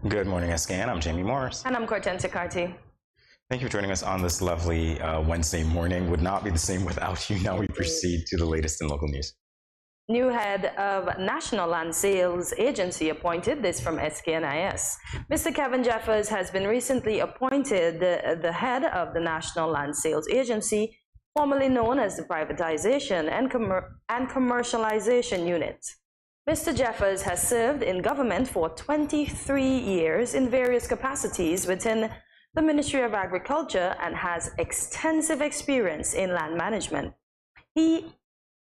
Good morning, SKN. I'm Jamie Morris. And I'm Cortensia Carty. Thank you for joining us on this lovely Wednesday morning. Would not be the same without you. Now we proceed to the latest in local news. New head of National Land Sales Agency appointed, this from SKNIS. Mr. Kevin Jeffers has been recently appointed the head of the National Land Sales Agency, formerly known as the Privatization and Commercialization Unit. Mr. Jeffers has served in government for 23 years in various capacities within the Ministry of Agriculture and has extensive experience in land management. He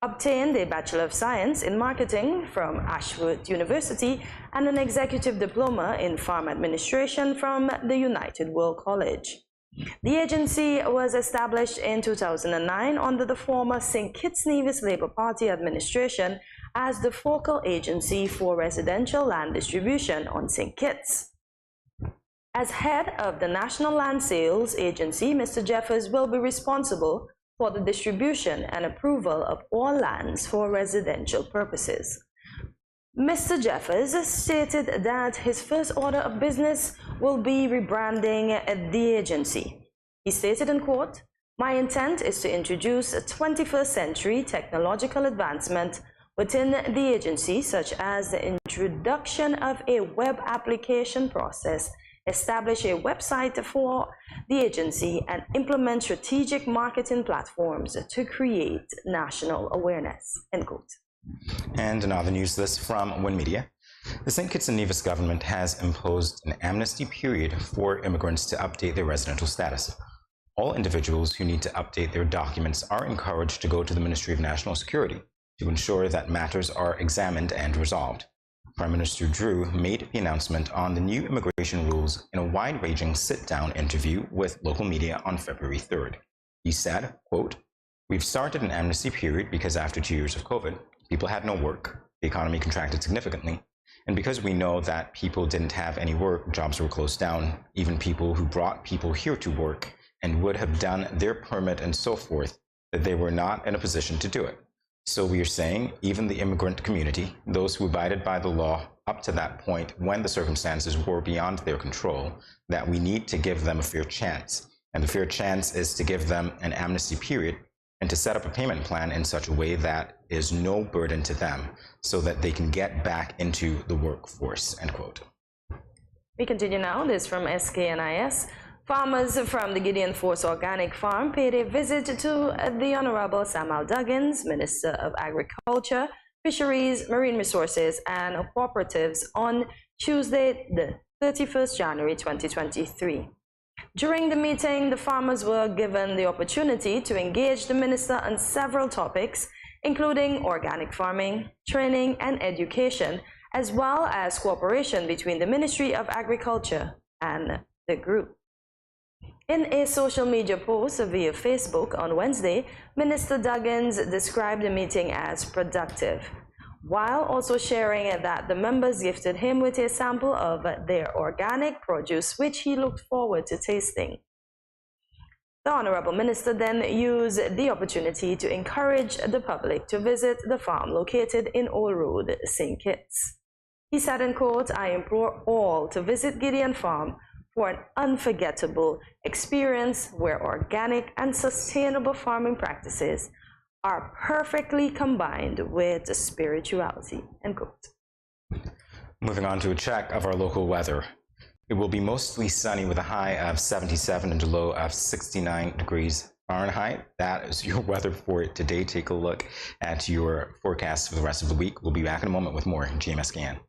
obtained a Bachelor of Science in Marketing from Ashworth University and an Executive Diploma in Farm Administration from the United World College. The agency was established in 2009 under the former St. Kitts Labour Party administration as the focal agency for residential land distribution on St. Kitts. As head of the National Land Sales Agency, Mr. Jeffers will be responsible for the distribution and approval of all lands for residential purposes. Mr. Jeffers stated that his first order of business will be rebranding the agency. He stated in court, "My intent is to introduce a 21st century technological advancement within the agency, such as the introduction of a web application process, establish a website for the agency, and implement strategic marketing platforms to create national awareness." End quote. And another news list from Win Media. The St. Kitts and Nevis government has imposed an amnesty period for immigrants to update their residential status. All individuals who need to update their documents are encouraged to go to the Ministry of National Security to ensure that matters are examined and resolved. Prime Minister Drew made the announcement on the new immigration rules in a wide-ranging sit-down interview with local media on February 3rd. He said, quote, "We've started an amnesty period because after 2 years of COVID, people had no work, the economy contracted significantly, and because we know that people didn't have any work, jobs were closed down, even people who brought people here to work and would have done their permit and so forth, that they were not in a position to do it. So we are saying even the immigrant community, those who abided by the law up to that point when the circumstances were beyond their control, that we need to give them a fair chance. And the fair chance is to give them an amnesty period and to set up a payment plan in such a way that is no burden to them so that they can get back into the workforce," end quote. We continue now, this from SKNIS. Farmers from the Gideon Force Organic Farm paid a visit to the Honorable Samuel Duggins, Minister of Agriculture, Fisheries, Marine Resources and Cooperatives on Tuesday, the 31st January 2023. During the meeting, the farmers were given the opportunity to engage the minister on several topics, including organic farming, training and education, as well as cooperation between the Ministry of Agriculture and the group. In a social media post via Facebook on Wednesday, Minister Duggins described the meeting as productive, while also sharing that the members gifted him with a sample of their organic produce, which he looked forward to tasting. The Honorable Minister then used the opportunity to encourage the public to visit the farm located in Old Road, St. Kitts. He said in quote, "I implore all to visit Gideon Farm for an unforgettable experience where organic and sustainable farming practices are perfectly combined with spirituality," end quote. Moving on to a check of our local weather. It will be mostly sunny with a high of 77 and a low of 69 degrees Fahrenheit. That is your weather for today. Take a look at your forecast for the rest of the week. We'll be back in a moment with more GMSKN.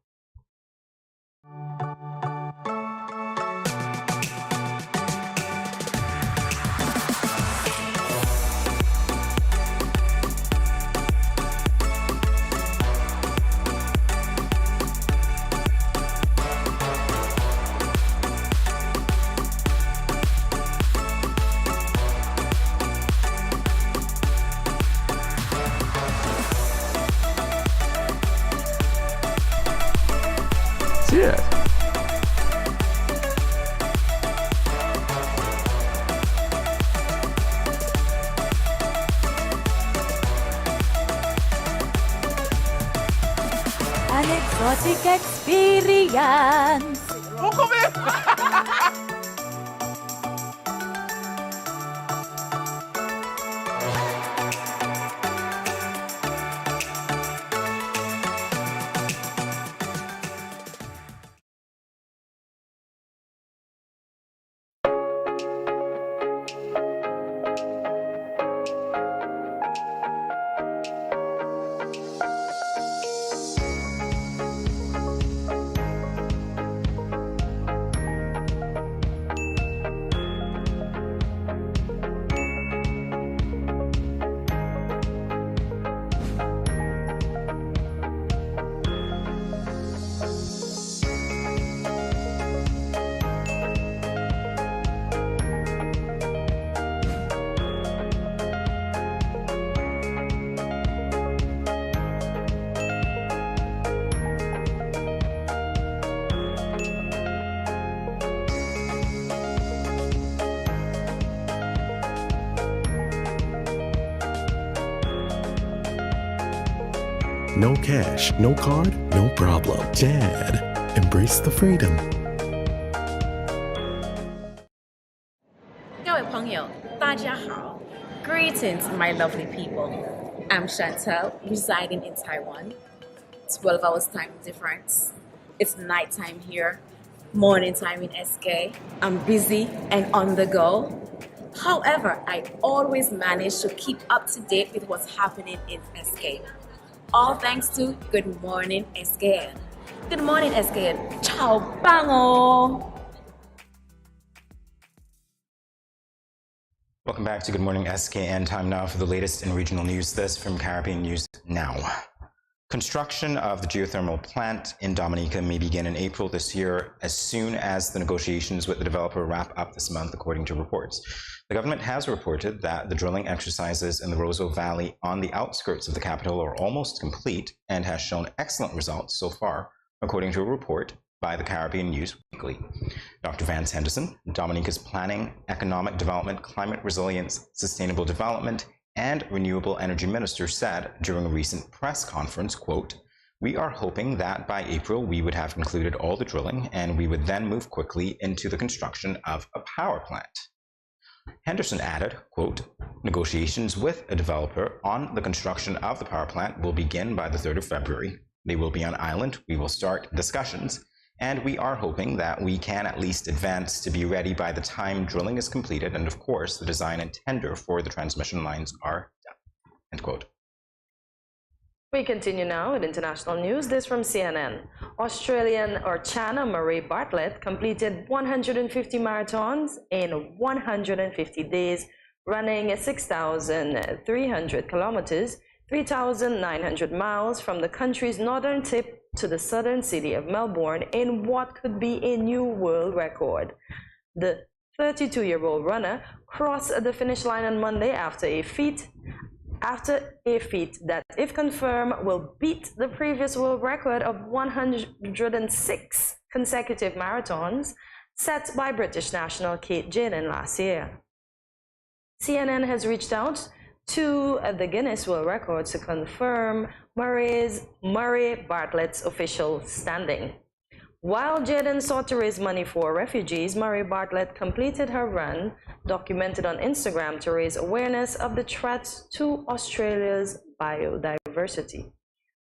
Yeah. basic experience. No cash, no card, no problem. Dad, embrace the freedom. 各位朋友，大家好. Greetings, my lovely people. I'm Chantel, residing in Taiwan. 12 hours time difference. It's nighttime here, morning time in SK. I'm busy and on the go. However, I always manage to keep up to date with what's happening in SK. All thanks to Good Morning SKN. Good morning SKN. Ciao bango. Welcome back to Good Morning SKN. Time now for the latest in regional news. This from Caribbean News Now. Construction of the geothermal plant in Dominica may begin in April this year as soon as the negotiations with the developer wrap up this month, according to reports. The government has reported that the drilling exercises in the Roseau Valley on the outskirts of the capital are almost complete and has shown excellent results so far, according to a report by the Caribbean News Weekly. Dr. Vance Henderson, Dominica's Planning, Economic Development, Climate Resilience, Sustainable Development, and Renewable Energy Minister, said during a recent press conference, quote, "We are hoping that by April we would have concluded all the drilling and we would then move quickly into the construction of a power plant." Henderson added, quote, "Negotiations with a developer on the construction of the power plant will begin by the 3rd of February. They will be on island. We will start discussions, and we are hoping that we can at least advance to be ready by the time drilling is completed, and of course the design and tender for the transmission lines are done." End quote. We continue now with international news. This from CNN. Australian Chana Marie Bartlett completed 150 marathons in 150 days, running 6,300 kilometers, 3,900 miles from the country's northern tip to the southern city of Melbourne in what could be a new world record. The 32-year-old runner crossed the finish line on Monday after a feat that, if confirmed, will beat the previous world record of 106 consecutive marathons set by British national Kate Jaden last year. CNN has reached out to the Guinness World Records to confirm Murray Bartlett's official standing. While Jaden sought to raise money for refugees, Murray Bartlett completed her run, documented on Instagram, to raise awareness of the threats to Australia's biodiversity.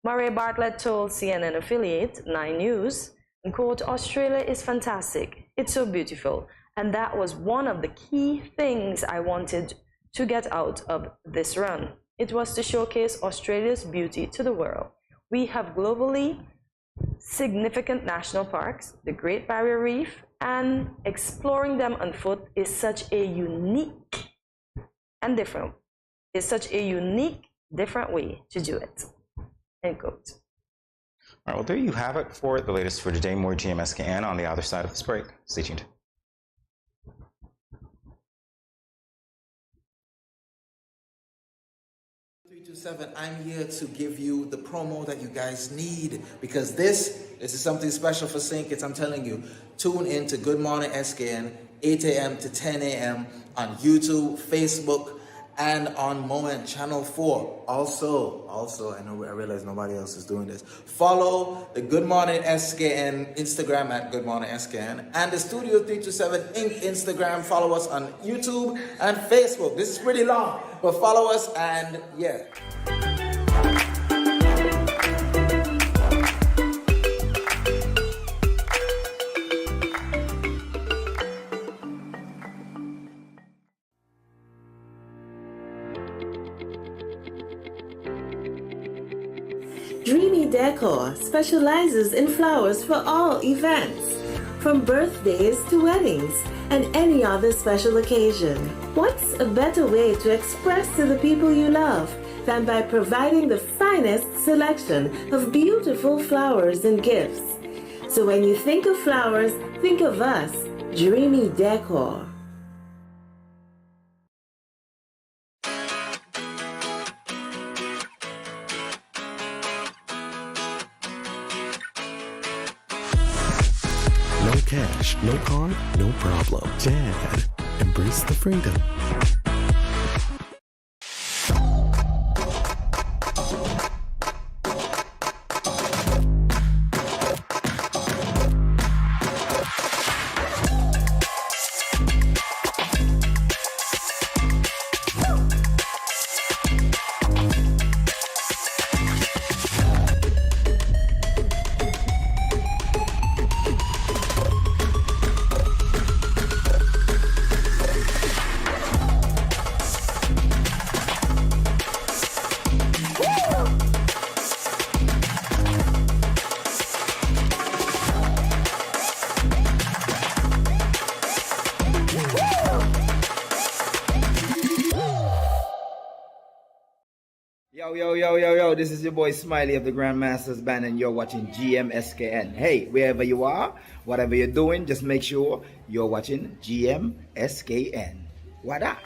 Murray Bartlett told CNN affiliate 9 News, and quote, "Australia is fantastic. It's so beautiful. And that was one of the key things I wanted to get out of this run. It was to showcase Australia's beauty to the world. We have globally significant national parks, the Great Barrier Reef, and exploring them on foot is such a unique and different way to do it." End quote. All right, well, there you have it for the latest for today. More GMSKN on the other side of this break. Stay tuned. I'm here to give you the promo that you guys need, because this is something special for St. Kitts. I'm telling you, tune in to Good Morning SKN, 8 a.m. to 10 a.m. on YouTube, Facebook, and on Moment Channel 4. Also, I realize nobody else is doing this. Follow the Good Morning SKN Instagram at Good Morning SKN and the Studio 327 Inc. Instagram. Follow us on YouTube and Facebook. This is pretty long, but follow us and yeah. Dreamy Decor specializes in flowers for all events, from birthdays to weddings and any other special occasion. What's a better way to express to the people you love than by providing the finest selection of beautiful flowers and gifts? So when you think of flowers, think of us, Dreamy Decor. No cash, no card, no problem. Dad, embrace the freedom. Yo, this is your boy Smiley of the Grandmasters Band and you're watching GMSKN. Hey, wherever you are, whatever you're doing, just make sure you're watching GMSKN. What up?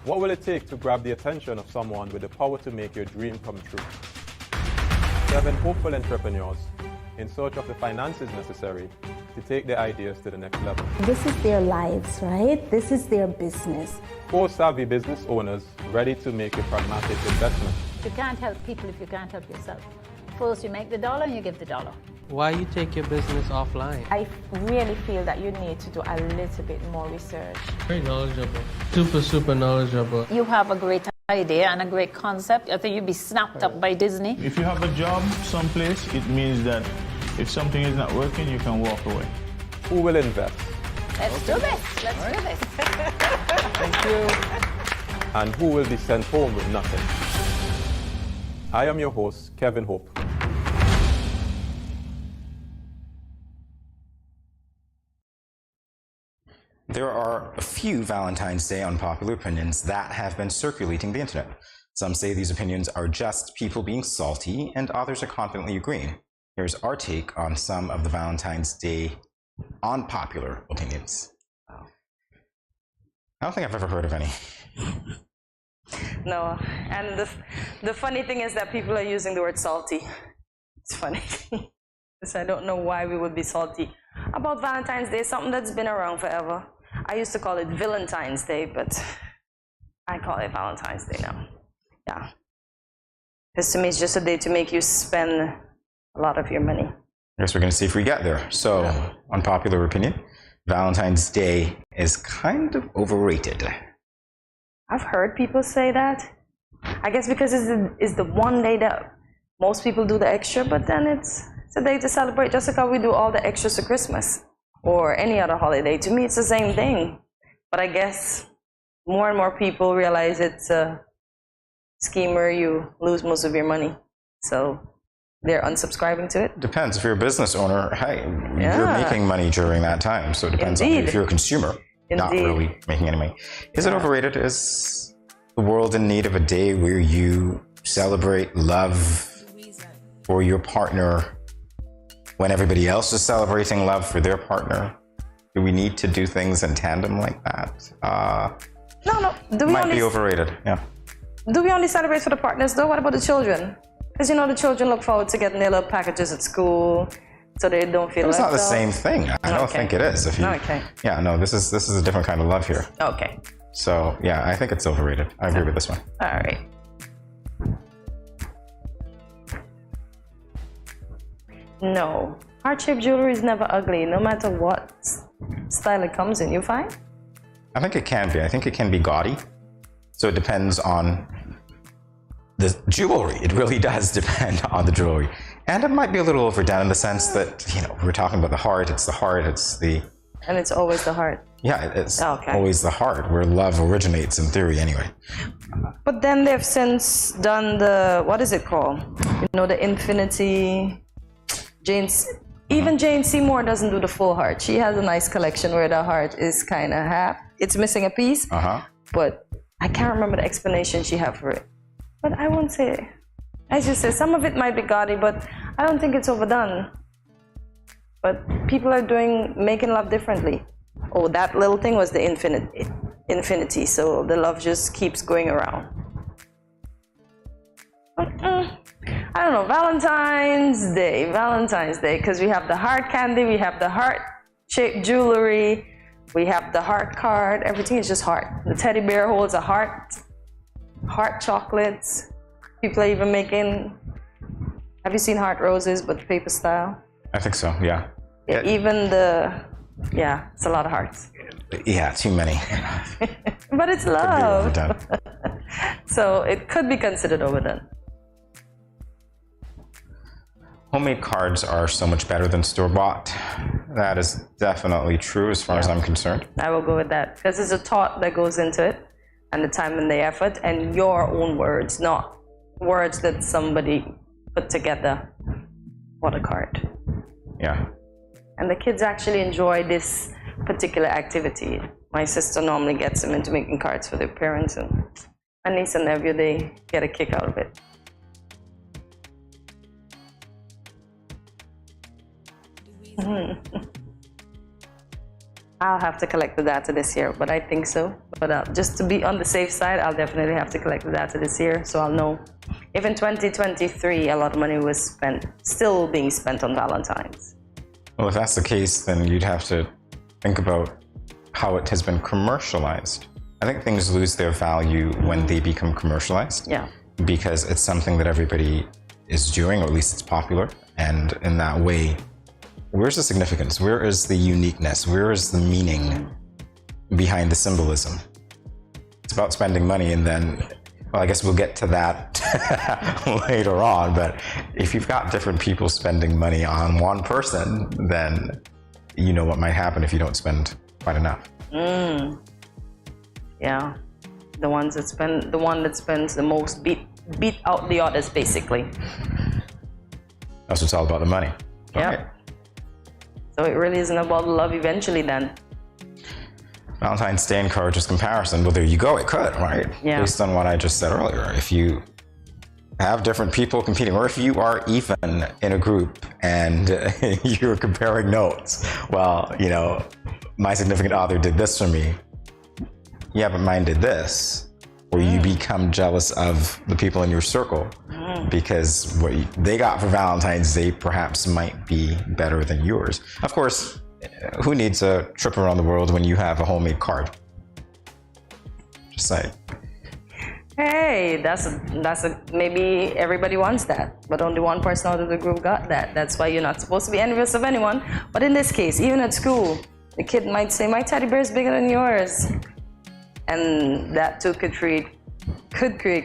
What will it take to grab the attention of someone with the power to make your dream come true? 7 hopeful entrepreneurs in search of the finances necessary to take their ideas to the next level. This is their lives, right? This is their business. 4 savvy business owners ready to make a pragmatic investment. You can't help people if you can't help yourself. First you make the dollar and you give the dollar. Why you take your business offline? I really feel that you need to do a little bit more research. Very knowledgeable. Super knowledgeable. You have a great idea and a great concept. I think you'd be snapped up by Disney. If you have a job someplace, it means that if something is not working, you can walk away. Who will invest? Let's do this. Let's do this. Thank you. And who will be sent home with nothing? I am your host, Kevin Hope. There are a few Valentine's Day unpopular opinions that have been circulating the internet. Some say these opinions are just people being salty, and others are confidently agreeing. Here's our take on some of the Valentine's Day unpopular opinions. I don't think I've ever heard of any. No, and the funny thing is that people are using the word salty. It's funny. Because I don't know why we would be salty about Valentine's Day, something that's been around forever. I used to call it Valentine's Day, but I call it Valentine's Day now. Yeah. Because to me, it's just a day to make you spend a lot of your money. I guess we're going to see if we get there. So, unpopular opinion, Valentine's Day is kind of overrated. I've heard people say that. I guess because it's the one day that most people do the extra, but then it's a day to celebrate, just like how we do all the extras for Christmas or any other holiday. To me, it's the same thing. But I guess more and more people realize it's a scheme where you lose most of your money. So they're unsubscribing to it. Depends. If you're a business owner, hey, you're making money during that time. So it depends on you. If you're a consumer, not really making any money. Is it overrated? Is the world in need of a day where you celebrate love for your partner when everybody else is celebrating love for their partner? Do we need to do things in tandem like that? No. Might be overrated. Yeah. Do we only celebrate for the partners though? What about the children? Because you know the children look forward to getting their little packages at school, so they don't feel. It's left not the out. same thing. I don't think it is. If you. Okay. Yeah. No. This is a different kind of love here. Okay. So yeah, I think it's overrated. I agree with this one. All right. No. Heart-shaped jewelry is never ugly, no matter what style it comes in. You find? I think it can be. I think it can be gaudy. So it depends on the jewelry. It really does depend on the jewelry. And it might be a little overdone in the sense that, you know, we're talking about the heart, it's the... And it's always the heart. Yeah, it's always the heart, where love originates in theory anyway. But then they've since done the, what is it called? You know, the infinity... Even Jane Seymour doesn't do the full heart. She has a nice collection where the heart is kind of half. It's missing a piece. But I can't remember the explanation she had for it. But I won't say, as you said, some of it might be gaudy, but I don't think it's overdone. But people are making love differently. Oh, that little thing was the infinity, so the love just keeps going around. I don't know, Valentine's Day, because we have the heart candy, we have the heart-shaped jewelry, we have the heart card, everything is just heart. The teddy bear holds a heart chocolates. People are even making, have you seen heart roses, but paper style? I think so, yeah. Yeah, even it's a lot of hearts. Yeah, too many. But it's love. Could be overdone. So it could be considered overdone. Homemade cards are so much better than store-bought. That is definitely true as far as I'm concerned. I will go with that because there's a thought that goes into it and the time and the effort and your own words, not words that somebody put together for the card. Yeah. And the kids actually enjoy this particular activity. My sister normally gets them into making cards for their parents, and my niece and nephew, they get a kick out of it. I'll have to collect the data this year, but I think so. But just to be on the safe side, I'll definitely have to collect the data this year, so I'll know if in 2023 a lot of money was still being spent on Valentine's. Well, if that's the case, then you'd have to think about how it has been commercialized. I think things lose their value when they become commercialized. Yeah. Because it's something that everybody is doing, or at least it's popular, and in that way, where's the significance? Where is the uniqueness? Where is the meaning behind the symbolism? It's about spending money, and then, well, I guess we'll get to that later on, but if you've got different people spending money on one person, then you know what might happen if you don't spend quite enough. Yeah. The one that spends the most beat out the others, basically. That's what it's all about, the money. Yeah. Okay. So it really isn't about love eventually then. Valentine's Day encourages comparison. Well, there you go. It could, right? Yeah. Based on what I just said earlier. If you have different people competing, or if you are even in a group and you're comparing notes, well, you know, my significant other did this for me. Yeah, but mine did this. Or you become jealous of the people in your circle because what they got for Valentine's Day perhaps might be better than yours. Of course, who needs a trip around the world when you have a homemade card? Just saying. Hey, maybe everybody wants that, but only one person out of the group got that. That's why you're not supposed to be envious of anyone. But in this case, even at school, the kid might say, my teddy bear is bigger than yours. And that too could create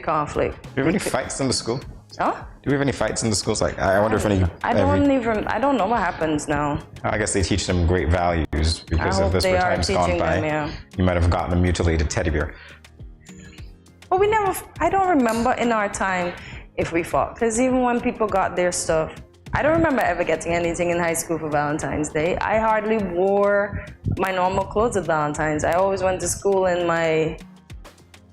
conflict. Do we have any fights in the school? Huh? Do we have any fights in the schools? Like, I wonder if any... I don't know what happens now. I guess they teach them great values because if this were times gone by, you might have gotten a mutilated teddy bear. But I don't remember in our time if we fought, because even when people got their stuff, I don't remember ever getting anything in high school for Valentine's Day. I hardly wore my normal clothes at Valentine's. I always went to school in my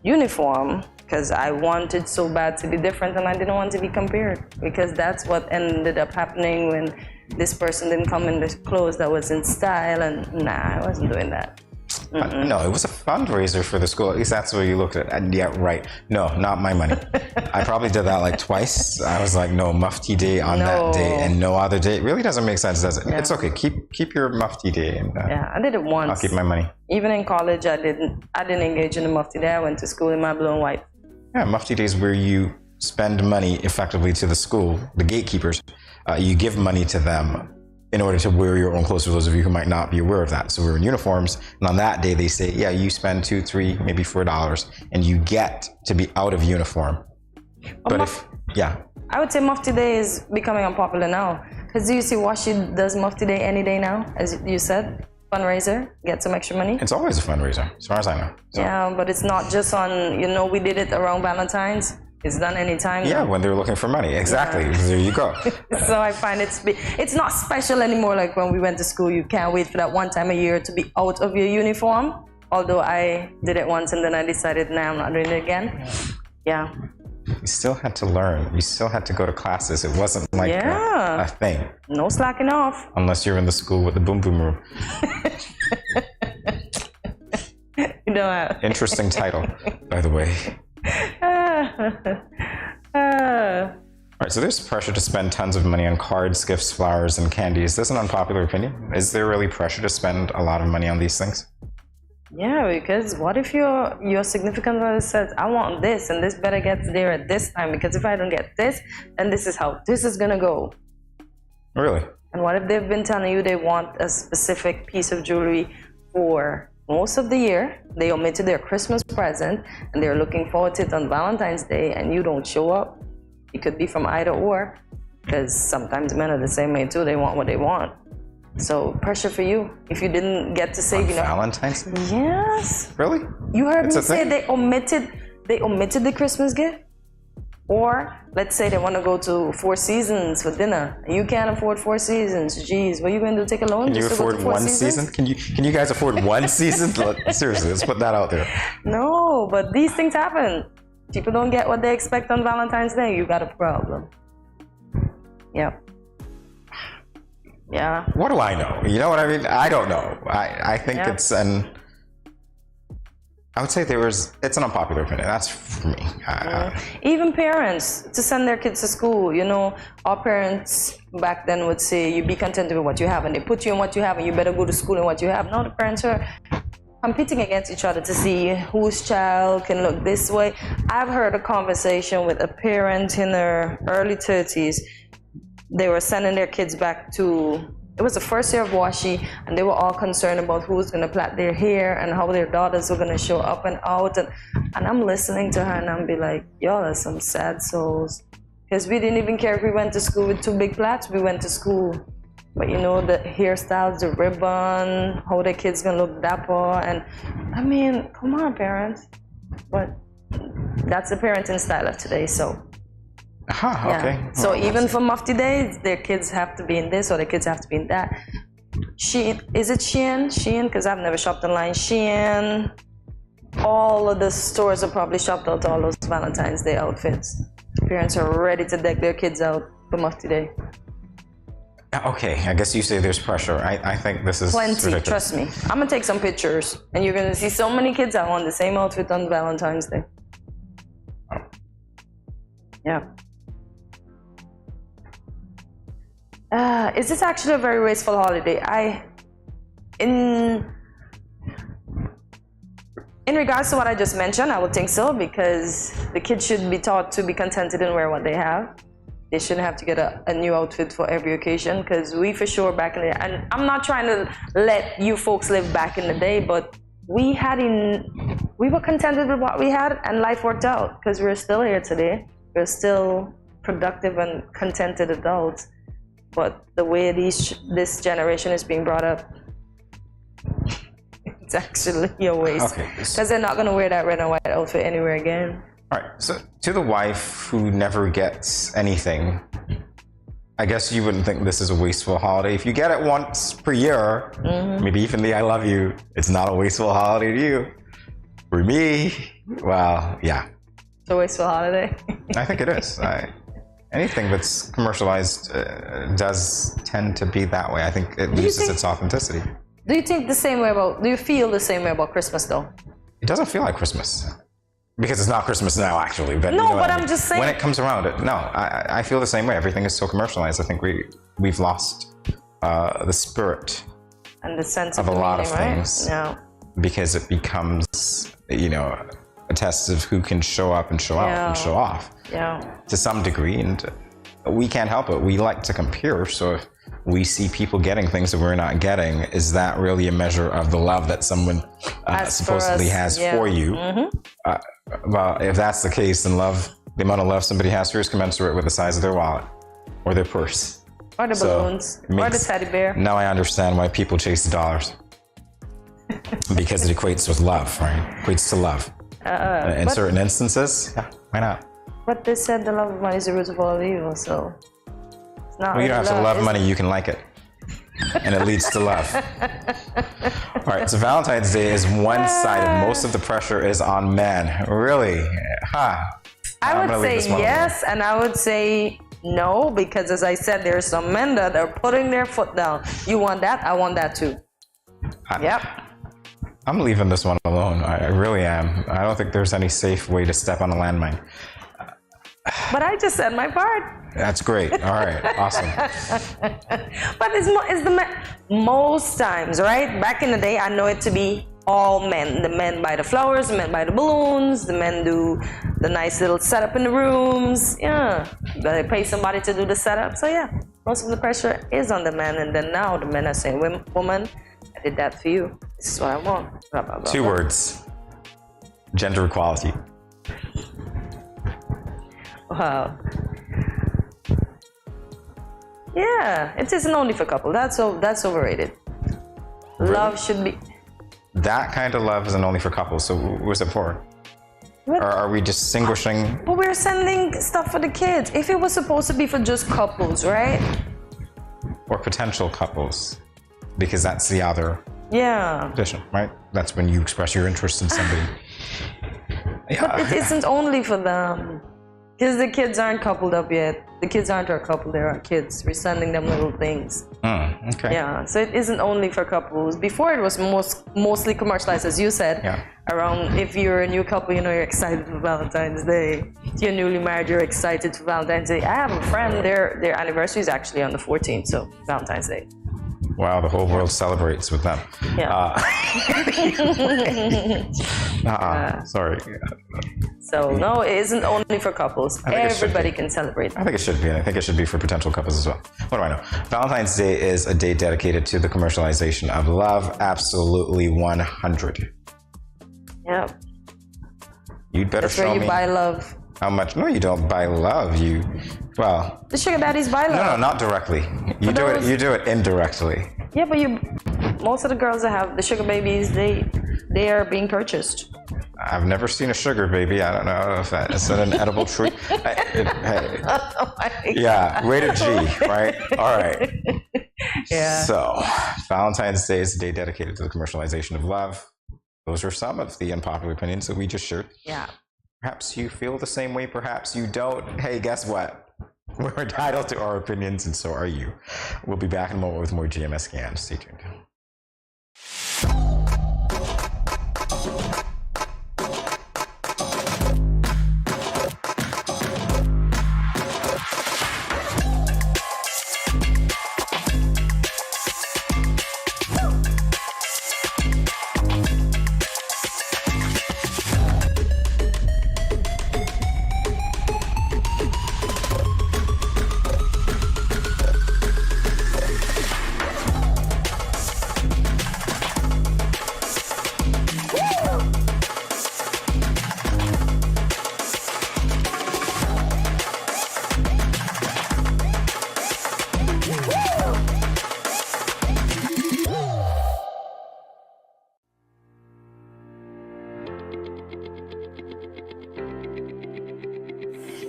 uniform because I wanted so bad to be different and I didn't want to be compared, because that's what ended up happening when this person didn't come in the clothes that was in style, and nah, I wasn't doing that. No, it was a fundraiser for the school. At least that's what you looked at. And yeah, right. No, not my money. I probably did that like twice. I was like, no, Mufti Day on that day and no other day. It really doesn't make sense, does it? Yeah. It's okay. Keep your Mufti Day. And, yeah, I did it once. I'll keep my money. Even in college, I didn't engage in the Mufti Day. I went to school in my blue and white. Yeah, Mufti Day is where you spend money effectively to the school, the gatekeepers. You give money to them in order to wear your own clothes, for those of you who might not be aware of that. So we're in uniforms, and on that day they say, yeah, you spend $2, $3, maybe $4, and you get to be out of uniform. But I would say Mufti Day is becoming unpopular now. Because do you see Washi does Mufti Day any day now, as you said? Fundraiser, get some extra money. It's always a fundraiser, as far as I know. So. Yeah, but it's not just on, we did it around Valentine's. It's done anytime. Yeah, when they're looking for money. Exactly. Yeah. There you go. So I find it's not special anymore. Like when we went to school, you can't wait for that one time a year to be out of your uniform. Although I did it once and then I decided, nah, I'm not doing it again. Yeah. You still had to learn. You still had to go to classes. It wasn't like a thing. No slacking off. Unless you're in the school with the boom boom room. Interesting title, by the way. All right, so there's pressure to spend tons of money on cards, gifts, flowers, and candy. Is this an unpopular opinion? Is there really pressure to spend a lot of money on these things? Yeah, because what if your significant other says, I want this, and this better get there at this time, because if I don't get this, then this is how this is gonna go. Really? And what if they've been telling you they want a specific piece of jewelry for most of the year, they omitted their Christmas present, and they're looking forward to it on Valentine's Day, and you don't show up? It could be from either or, because sometimes men are the same way too. They want what they want. So pressure for you if you didn't get to save. Valentine's Day? Yes. Really? You heard me say they omitted the Christmas gift. Or let's say they want to go to Four Seasons for dinner. You can't afford Four Seasons. Jeez, what are you going to do? Take a loan? Can you afford one season? Can you guys afford one season? Seriously, let's put that out there. No, but these things happen. People don't get what they expect on Valentine's Day. You got a problem. Yeah. Yeah. What do I know? You know what I mean? I don't know. I think it's I would say it's an unpopular opinion. That's for me. Even parents, to send their kids to school, our parents back then would say, you be content with what you have, and they put you in what you have, and you better go to school in what you have. Now the parents are competing against each other to see whose child can look this way. I've heard a conversation with a parent in their early 30s. They were sending their kids back to, it was the first year of Washi, and they were all concerned about who's going to plait their hair and how their daughters were going to show up and out. And I'm listening to her and I'm be like, y'all are some sad souls. Because we didn't even care if we went to school with two big plaits. We went to school. But the hairstyles, the ribbon, how the kids going to look dapper. And I mean, come on, parents. But that's the parenting style of today, so. Okay. So even for Mufti Days, their kids have to be in this or their kids have to be in that. Shein, is it Shein? Shein, because I've never shopped online. Shein, all of the stores are probably shopped out all those Valentine's Day outfits. Parents are ready to deck their kids out for Mufti Day. Okay, I guess you say there's pressure. I think this is plenty. ridiculous. Trust me. I'm gonna take some pictures, and you're gonna see so many kids out on the same outfit on Valentine's Day. Yeah. Is this actually a very wasteful holiday? In regards to what I just mentioned, I would think so, because the kids should be taught to be contented and wear what they have. They shouldn't have to get a new outfit for every occasion, because we for sure back in the day, and I'm not trying to let you folks live back in the day, but we were contented with what we had and life worked out, because we're still here today. We're still productive and contented adults. But the way this generation is being brought up, it's actually a waste. Because they're not going to wear that red and white outfit anywhere again. All right, so to the wife who never gets anything, I guess you wouldn't think this is a wasteful holiday. If you get it once per year, maybe even the I love you, it's not a wasteful holiday to you. For me, well, yeah. It's a wasteful holiday? I think it is. Anything that's commercialized does tend to be that way. I think it loses its authenticity. Do you think the same way about? Do you feel the same way about Christmas though? It doesn't feel like Christmas because it's not Christmas now, actually. But no, you know but I'm just saying. When it comes around, I feel the same way. Everything is so commercialized. I think we've lost the spirit and the sense of a lot of right? things. Yeah. Because it becomes, a test of who can show up and show out and show off. Yeah. To some degree, and we can't help it. We like to compare, so if we see people getting things that we're not getting, is that really a measure of the love that someone supposedly has for you? Well, if that's the case, then the amount of love somebody has for you is commensurate with the size of their wallet or their purse. Or the balloons, or the teddy bear. Now I understand why people chase the dollars. Because it equates with love, right? Equates to love. In certain instances, yeah, why not? But they said the love of money is the root of all evil, so it's not. Well, you don't have to love money, you can like it. And it leads to love. All right, so Valentine's Day is one-sided. Most of the pressure is on men. Really? I would say yes, and I would say no, because as I said, there's some men that are putting their foot down. You want that? I want that too. Yep. I'm leaving this one alone. I really am. I don't think there's any safe way to step on a landmine. But I just said my part. That's great. All right. Awesome. But it's the men. Most times, right? Back in the day, I know it to be all men. The men buy the flowers, the men buy the balloons, the men do the nice little setup in the rooms. Yeah. They pay somebody to do the setup. So yeah, most of the pressure is on the men. And then now the men are saying, woman, I did that for you. This is what I want. Blah, blah, blah, 2 words. Gender equality. Wow. Yeah, it isn't only for couple. That's overrated. Really? Love should be. That kind of love isn't only for couples. So what's it for? Or are we distinguishing? But we're sending stuff for the kids. If it was supposed to be for just couples, right? Or potential couples. Because that's the other position, right? That's when you express your interest in somebody. But it isn't only for them. Because the kids aren't coupled up yet. The kids aren't our couple, they're our kids. We're sending them little things. Okay. Yeah, so it isn't only for couples. Before it was mostly commercialized, as you said. Yeah. Around, if you're a new couple, you're excited for Valentine's Day. If you're newly married, you're excited for Valentine's Day. I have a friend, their anniversary is actually on the 14th, so Valentine's Day. Wow, the whole world celebrates with them. Yeah. Sorry. So no, it isn't only for couples. Everybody can celebrate. I think it should be, and I think it should be for potential couples as well. What do I know? Valentine's Day is a day dedicated to the commercialization of love. Absolutely 100. Yeah. You'd better That's show where me. you buy love. How much? No, you don't buy love. The sugar daddies buy love. No, not directly. You do it indirectly. Yeah, but most of the girls that have the sugar babies, they are being purchased. I've never seen a sugar baby. I don't know if is that an edible treat. Yeah, rated G, right? All right. Yeah. So, Valentine's Day is a day dedicated to the commercialization of love. Those are some of the unpopular opinions that we just shared. Yeah. Perhaps you feel the same way, perhaps you don't. Hey, guess what? We're entitled to our opinions, and so are you. We'll be back in a moment with more GMS Scan. Stay tuned.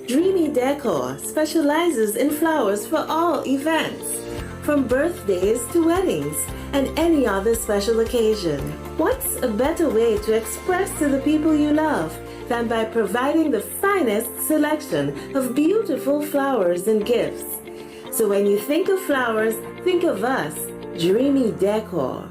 Dreamy Decor specializes in flowers for all events, from birthdays to weddings and any other special occasion. What's a better way to express to the people you love than by providing the finest selection of beautiful flowers and gifts? So when you think of flowers, think of us, Dreamy Decor.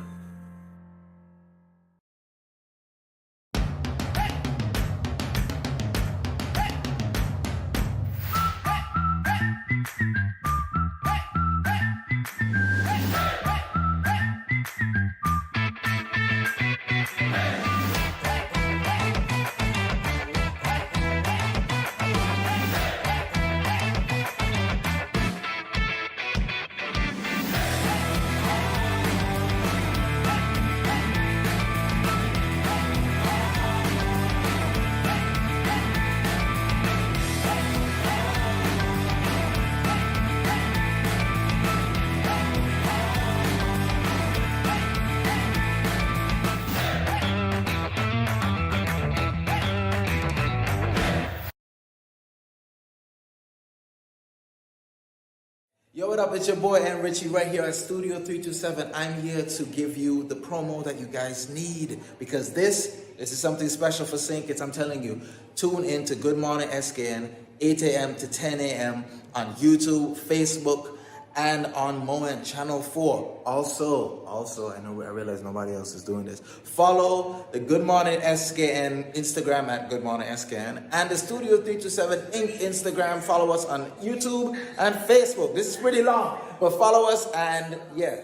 Yo, what up? It's your boy N Richie right here at Studio 327. I'm here to give you the promo that you guys need because this is something special for St. Kitts. I'm telling you, tune in to Good Morning SKN, 8 a.m. to 10 a.m. on YouTube, Facebook, and on Moment Channel 4. Also, I realize nobody else is doing this. Follow the Good Morning SKN Instagram at Good Morning SKN and the Studio 327 Inc. Instagram. Follow us on YouTube and Facebook. This is pretty long, but follow us and yeah.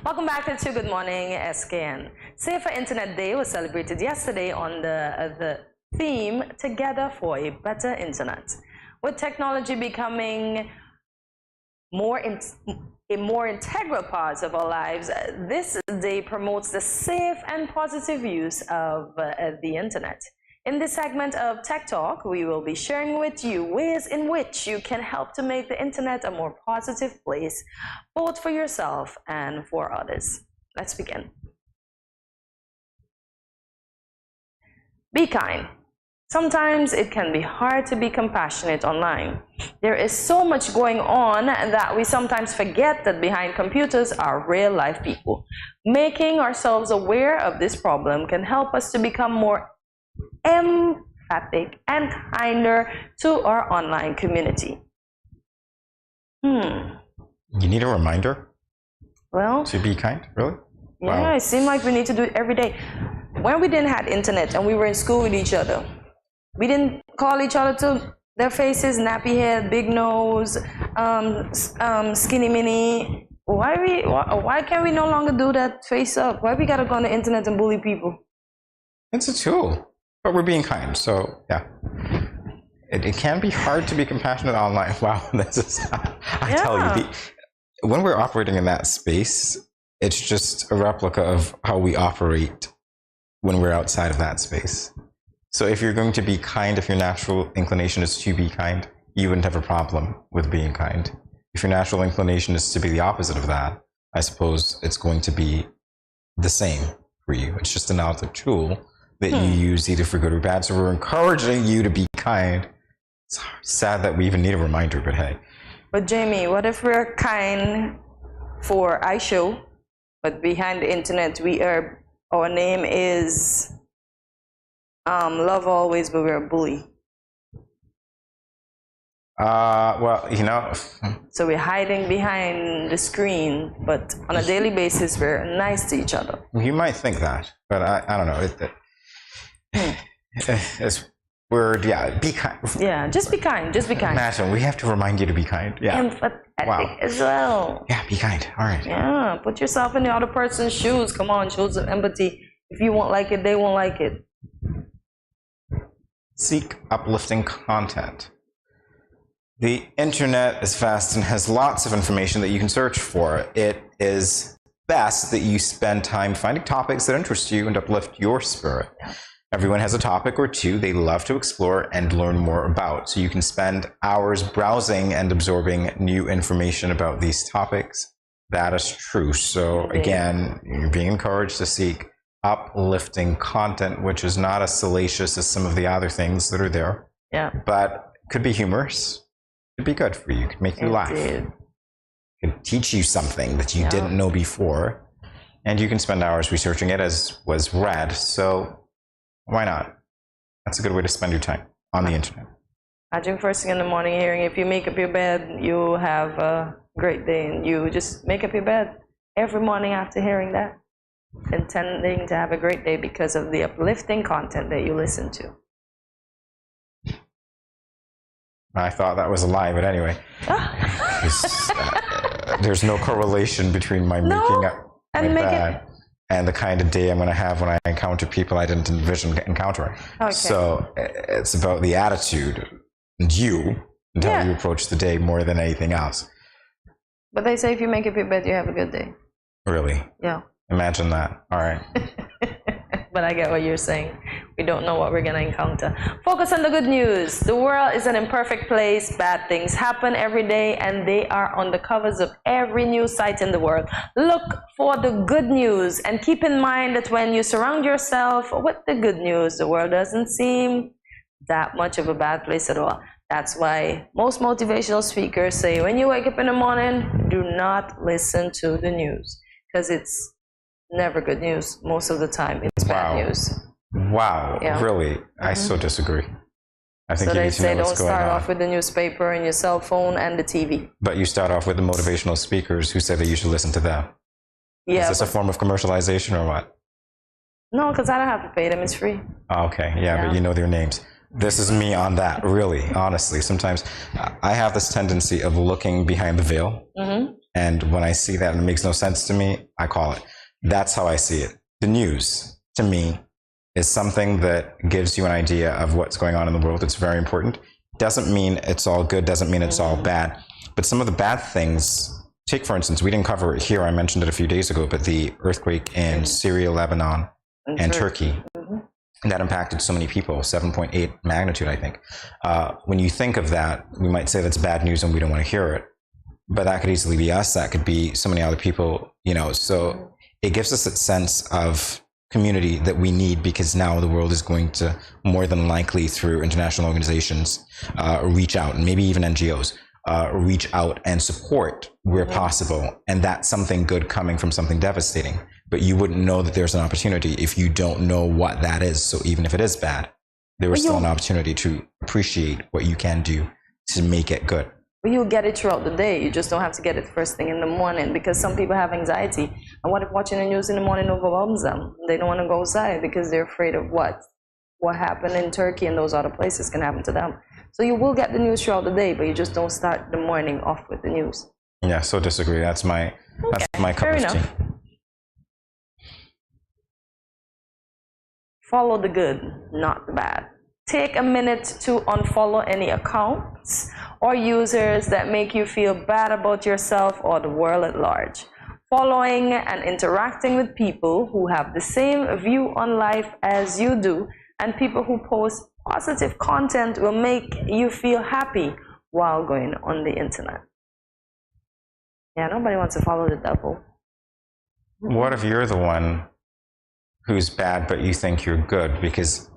Welcome back to Good Morning SKN. Safer Internet Day was celebrated yesterday on the theme Together for a Better Internet. With technology becoming a more integral part of our lives, this day promotes the safe and positive use of the Internet. In this segment of Tech Talk, we will be sharing with you ways in which you can help to make the Internet a more positive place, both for yourself and for others. Let's begin. Be kind. Sometimes it can be hard to be compassionate online. There is so much going on that we sometimes forget that behind computers are real-life people. Making ourselves aware of this problem can help us to become more emphatic and kinder to our online community. You need a reminder? Well, to be kind, really? Yeah, wow. It seemed like we need to do it every day. When we didn't have internet and we were in school with each other, we didn't call each other to their faces, nappy head, big nose, skinny mini. Why can't we no longer do that face up? Why we gotta go on the internet and bully people? It's a tool. But we're being kind, so yeah. It can be hard to be compassionate online. Wow, this is, I tell you, when we're operating in that space, it's just a replica of how we operate when we're outside of that space. So if you're going to be kind, if your natural inclination is to be kind, you wouldn't have a problem with being kind. If your natural inclination is to be the opposite of that, I suppose it's going to be the same for you. It's just another tool that you use either for good or bad. So we're encouraging you to be kind. It's sad that we even need a reminder, but hey. But Jamie, what if we're kind for iShow, but behind the internet our name is Love Always, but we're a bully? Well, you know. So we're hiding behind the screen, but on a daily basis, we're nice to each other. You might think that, but I don't know. It's word, yeah, be kind. Yeah, just be kind, just be kind. Imagine, we have to remind you to be kind. Yeah. Empathetic as well. Yeah, be kind, all right. Yeah, put yourself in the other person's shoes. Come on, show some empathy. If you won't like it, they won't like it. Seek uplifting content. The internet is vast and has lots of information that you can search for. It is best that you spend time finding topics that interest you and uplift your spirit. Everyone has a topic or two they love to explore and learn more about, so you can spend hours browsing and absorbing new information about these topics. That is true. So again, you're being encouraged to seek uplifting content, which is not as salacious as some of the other things that are there. Yeah. But could be humorous. Could be good for you. Could make you laugh. Could teach you something that you didn't know before. And you can spend hours researching it, as was read. So why not? That's a good way to spend your time on the internet. Imagine first thing in the morning hearing, if you make up your bed, you have a great day, and you just make up your bed every morning after hearing that, intending to have a great day because of the uplifting content that you listen to. I thought that was a lie, but anyway. There's no correlation between my making up my bed and the kind of day I'm going to have when I encounter people I didn't envision encountering. Okay. So it's about the attitude and you and how you approach the day more than anything else. But they say if you make up your bed, you have a good day. Really? Yeah. Imagine that. All right. But I get what you're saying. We don't know what we're going to encounter. Focus on the good news. The world is an imperfect place. Bad things happen every day, and they are on the covers of every news site in the world. Look for the good news, and keep in mind that when you surround yourself with the good news, the world doesn't seem that much of a bad place at all. That's why most motivational speakers say when you wake up in the morning, do not listen to the news, because it's never good news. Most of the time it's bad news. Wow. Yeah. Really? I so disagree. I think So you they need to say know don't what's going start on. off with the newspaper and your cell phone and the TV. But you start off with the motivational speakers who say that you should listen to them. Yeah. Is this a form of commercialization or what? No, because I don't have to pay them. It's free. Okay, yeah, but you know their names. This is me on that, really, honestly. Sometimes I have this tendency of looking behind the veil, and when I see that and it makes no sense to me, I call it. That's how I see it. The news, to me, is something that gives you an idea of what's going on in the world. It's very important. Doesn't mean it's all good, doesn't mean it's all bad. But some of the bad things, take for instance, we didn't cover it here, I mentioned it a few days ago, but the earthquake in Syria, Lebanon, and Turkey. That impacted so many people, 7.8 magnitude, I think. When you think of that, we might say that's bad news and we don't want to hear it. But that could easily be us. That could be so many other people, you know. So it gives us a sense of community that we need, because now the world is going to more than likely, through international organizations, reach out, and maybe even NGOs, reach out and support where possible. And that's something good coming from something devastating. But you wouldn't know that there's an opportunity if you don't know what that is. So even if it is bad, there is still an opportunity to appreciate what you can do to make it good. But you'll get it throughout the day. You just don't have to get it first thing in the morning, because some people have anxiety. And what if watching the news in the morning overwhelms them? They don't want to go outside because they're afraid of what happened in Turkey and those other places can happen to them. So you will get the news throughout the day, but you just don't start the morning off with the news. Yeah, so disagree. That's my cup of tea. Follow the good, not the bad. Take a minute to unfollow any accounts or users that make you feel bad about yourself or the world at large. Following and interacting with people who have the same view on life as you do, and people who post positive content, will make you feel happy while going on the internet. Yeah, nobody wants to follow the devil. What if you're the one who's bad, but you think you're good? Because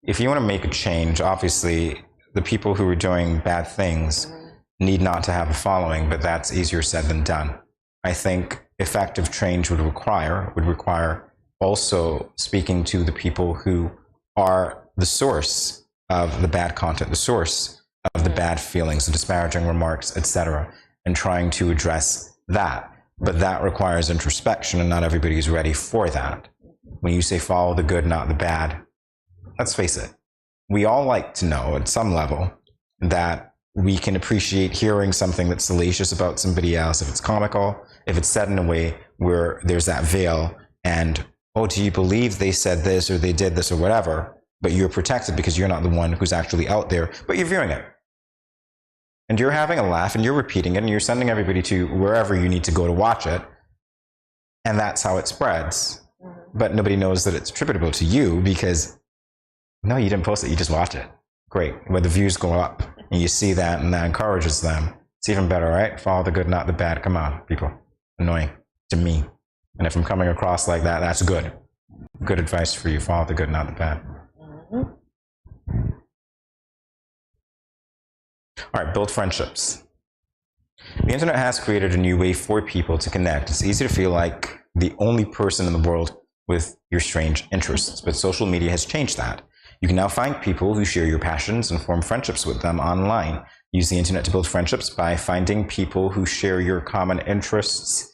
if you want to make a change, obviously the people who are doing bad things need not to have a following, but that's easier said than done. I think effective change would require also speaking to the people who are the source of the bad content, the source of the bad feelings, the disparaging remarks, etc., and trying to address that. But that requires introspection, and not everybody is ready for that. When you say follow the good, not the bad, let's face it, we all like to know at some level that we can appreciate hearing something that's salacious about somebody else, if it's comical, if it's said in a way where there's that veil and, oh, do you believe they said this or they did this or whatever, but you're protected because you're not the one who's actually out there, but you're viewing it. And you're having a laugh and you're repeating it and you're sending everybody to wherever you need to go to watch it. And that's how it spreads. But nobody knows that it's attributable to you because, no, you didn't post it, you just watch it. Great. Where the views go up and you see that and that encourages them. It's even better, right? Follow the good, not the bad. Come on, people. Annoying to me. And if I'm coming across like that, that's good. Good advice for you. Follow the good, not the bad. All right, build friendships. The internet has created a new way for people to connect. It's easy to feel like the only person in the world with your strange interests, but social media has changed that. You can now find people who share your passions and form friendships with them online. Use the internet to build friendships by finding people who share your common interests.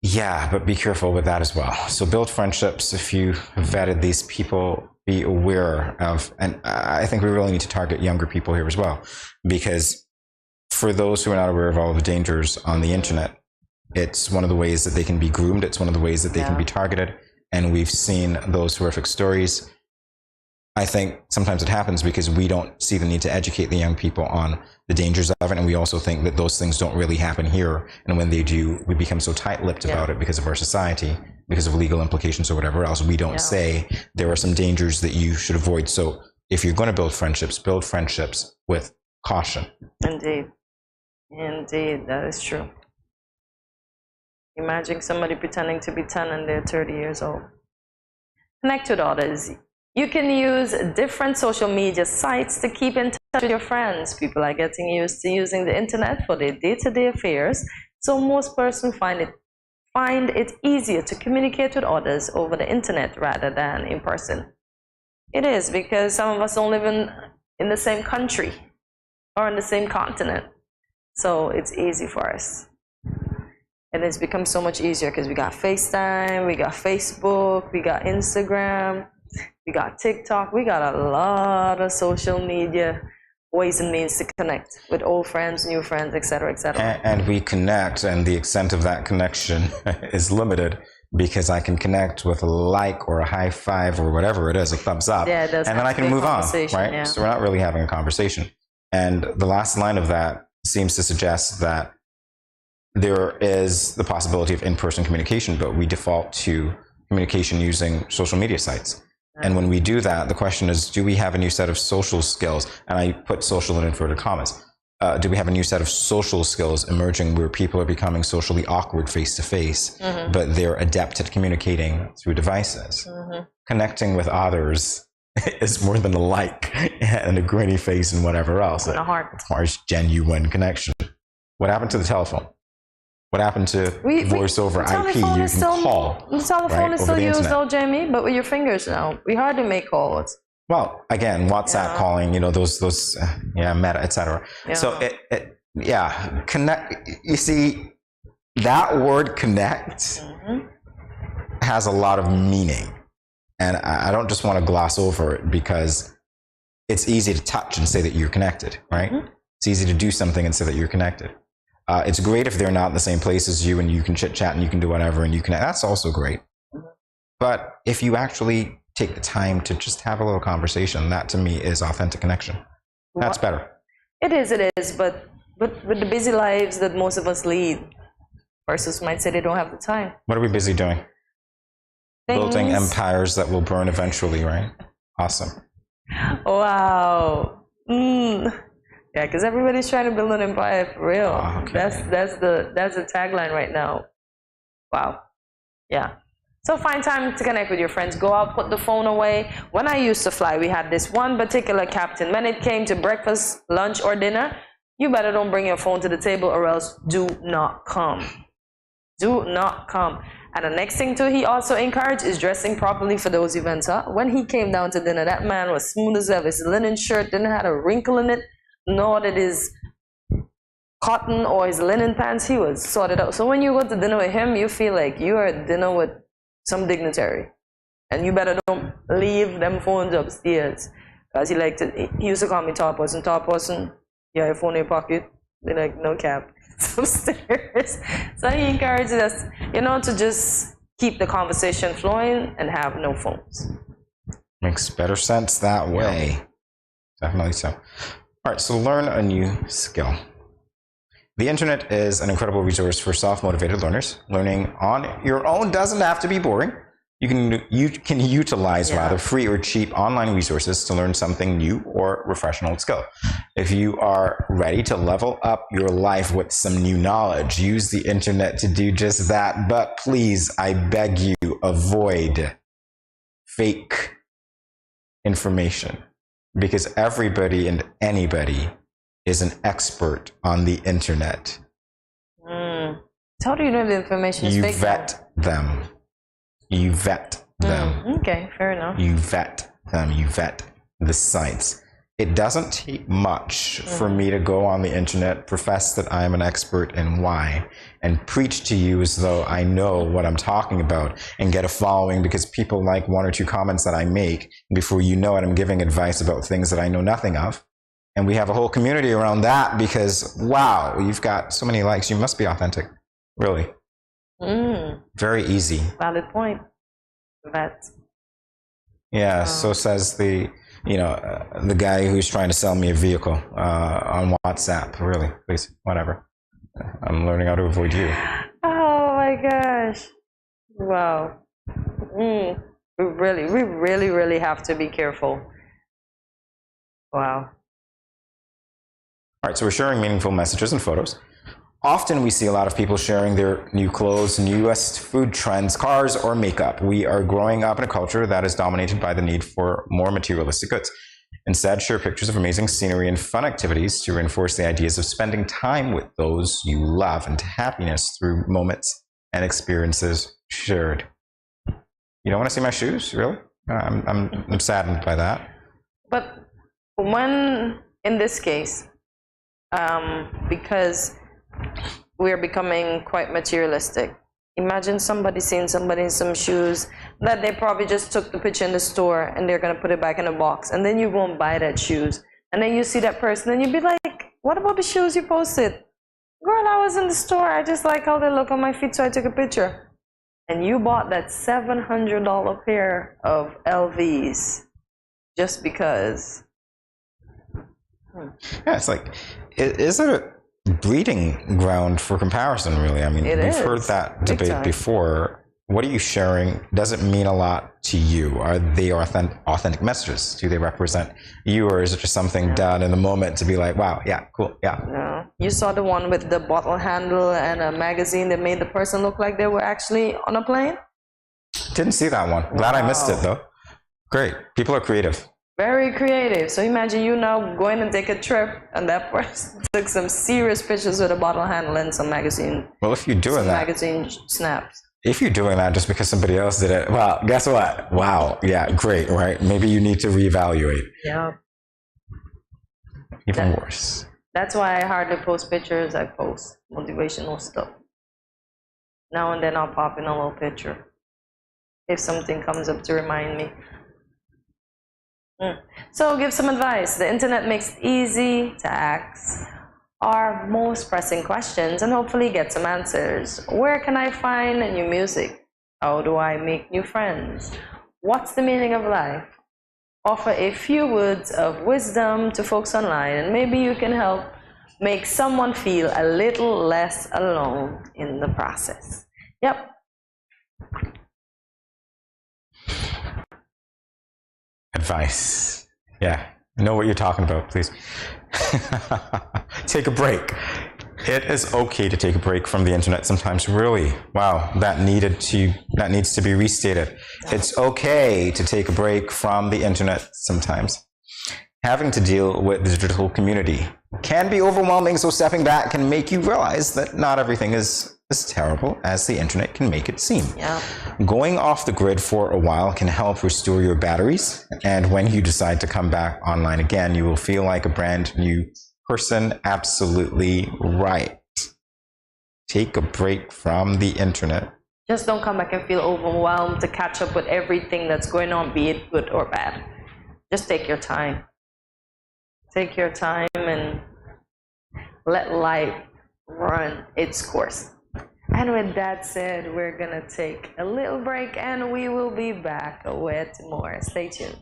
Yeah, but be careful with that as well. So build friendships. If you vetted these people, be aware of, and I think we really need to target younger people here as well, because for those who are not aware of all of the dangers on the internet, it's one of the ways that they can be groomed. It's one of the ways that they can be targeted. And we've seen those horrific stories. I think sometimes it happens because we don't see the need to educate the young people on the dangers of it, and we also think that those things don't really happen here, and when they do, we become so tight-lipped about it because of our society, because of legal implications or whatever else. We don't say there are some dangers that you should avoid. So if you're going to build friendships with caution. Indeed. Indeed, that is true. Imagine somebody pretending to be 10 and they're 30 years old. Connect with others. You can use different social media sites to keep in touch with your friends. People are getting used to using the internet for their day-to-day affairs, so most persons find it easier to communicate with others over the internet rather than in person. It is, because some of us don't live in the same country or in the same continent, so it's easy for us. And it's become so much easier because we got FaceTime, we got Facebook, we got Instagram, we got TikTok, we got a lot of social media ways and means to connect with old friends, new friends, etc., etc. And we connect, and the extent of that connection is limited because I can connect with a like or a high five or whatever it is, a thumbs up, and then I can move on, right? Yeah. So we're not really having a conversation. And the last line of that seems to suggest that there is the possibility of in-person communication, but we default to communication using social media sites. And when we do that, the question is, do we have a new set of social skills? And I put social in inverted commas. Do we have a new set of social skills emerging where people are becoming socially awkward face-to-face, but they're adept at communicating through devices? Connecting with others is more than a like and a grinny face and whatever else. And a heart. As far as genuine connection. What happened to the telephone? What happened to voice over IP? You can call. The telephone is still used though, Jamie, but with your fingers now. We hardly make calls. Well, again, WhatsApp calling, those Meta, etc. Yeah. So connect. You see, that word connect has a lot of meaning, and I don't just want to gloss over it because it's easy to touch and say that you're connected, right? It's easy to do something and say that you're connected. It's great if they're not in the same place as you and you can chit chat and you can do whatever and you can, that's also great. But if you actually take the time to just have a little conversation, that to me is authentic connection. That's better. It is, but with the busy lives that most of us lead, persons might say they don't have the time. What are we busy doing? Building empires that will burn eventually, right? Awesome. Wow. Yeah, because everybody's trying to build an empire for real. Oh, okay. That's the tagline right now. Wow. Yeah. So find time to connect with your friends. Go out, put the phone away. When I used to fly, we had this one particular captain. When it came to breakfast, lunch, or dinner, you better don't bring your phone to the table or else do not come. Do not come. And the next thing too, he also encouraged is dressing properly for those events. When he came down to dinner, that man was smooth as ever. His linen shirt didn't have a wrinkle in it, nor did his cotton or his linen pants. He was sorted out. So when you go to dinner with him, you feel like you are at dinner with some dignitary. And you better don't leave them phones upstairs. Because he used to call me tall person, yeah, your phone in your pocket. Be like, no cap. Upstairs. So he encourages us, to just keep the conversation flowing and have no phones. Makes better sense that way. Definitely so. All right, so learn a new skill. The internet is an incredible resource for self-motivated learners. Learning on your own doesn't have to be boring. You can utilize free or cheap online resources to learn something new or refresh an old skill. If you are ready to level up your life with some new knowledge, use the internet to do just that. But please, I beg you, avoid fake information, because everybody and anybody is an expert on the internet. How do you know the information is fake? You vet them. Okay, fair enough. You vet them. You vet the sites. It doesn't take much for me to go on the internet, profess that I'm an expert in Y, and preach to you as though I know what I'm talking about, and get a following because people like one or two comments that I make. Before you know it, I'm giving advice about things that I know nothing of. And we have a whole community around that because, wow, you've got so many likes. You must be authentic. Really. Very easy. Valid point. Vet. Yeah, so says the the guy who's trying to sell me a vehicle on WhatsApp. Really, please, whatever. I'm learning how to avoid you. Oh my gosh. Wow. We really have to be careful. Wow. All right, so we're sharing meaningful messages and photos. Often we see a lot of people sharing their new clothes, newest food trends, cars, or makeup. We are growing up in a culture that is dominated by the need for more materialistic goods. Instead, share pictures of amazing scenery and fun activities to reinforce the ideas of spending time with those you love and happiness through moments and experiences shared. You don't want to see my shoes? Really? I'm saddened by that. But when, in this case, because we're becoming quite materialistic, imagine somebody seeing somebody in some shoes that they probably just took the picture in the store and they're going to put it back in a box, and then you won't buy that shoes, and then you see that person and you'd be like, what about the shoes you posted? Girl, I was in the store, I just like how they look on my feet, so I took a picture. And you bought that $700 pair of LVs just because. Yeah, it's like, is it a breeding ground for comparison, really? I mean, we've heard that debate before. What are you sharing? Does it mean a lot to you? Are they authentic messages? Do they represent you, or is it just something done in the moment to be like, wow, yeah, cool, yeah? No. You saw the one with the bottle handle and a magazine that made the person look like they were actually on a plane? Didn't see that one. Glad I missed it, though. Great. People are creative. Very creative. So imagine you now going to take a trip and that person took some serious pictures with a bottle handle and some magazine. Well, if you're doing that, magazine snaps. If you're doing that just because somebody else did it, well, guess what? Wow, yeah, great, right? Maybe you need to reevaluate. Yeah. Even worse. That's why I hardly post pictures. I post motivational stuff. Now and then I'll pop in a little picture if something comes up to remind me. So give some advice. The internet makes it easy to ask our most pressing questions and hopefully get some answers. Where can I find new music? How do I make new friends? What's the meaning of life? Offer a few words of wisdom to folks online, and maybe you can help make someone feel a little less alone in the process. Yep. Advice. Yeah. I know what you're talking about, please. Take a break. It is okay to take a break from the internet sometimes. Really, wow, that needs to be restated. It's okay to take a break from the internet sometimes. Having to deal with the digital community can be overwhelming, so stepping back can make you realize that not everything is as terrible as the internet can make it seem. Yeah. Going off the grid for a while can help restore your batteries, and when you decide to come back online again, you will feel like a brand new person. Absolutely right. Take a break from the internet. Just don't come back and feel overwhelmed to catch up with everything that's going on, be it good or bad. Just take your time. Take your time and let life run its course. And with that said, we're gonna take a little break and we will be back with more. Stay tuned.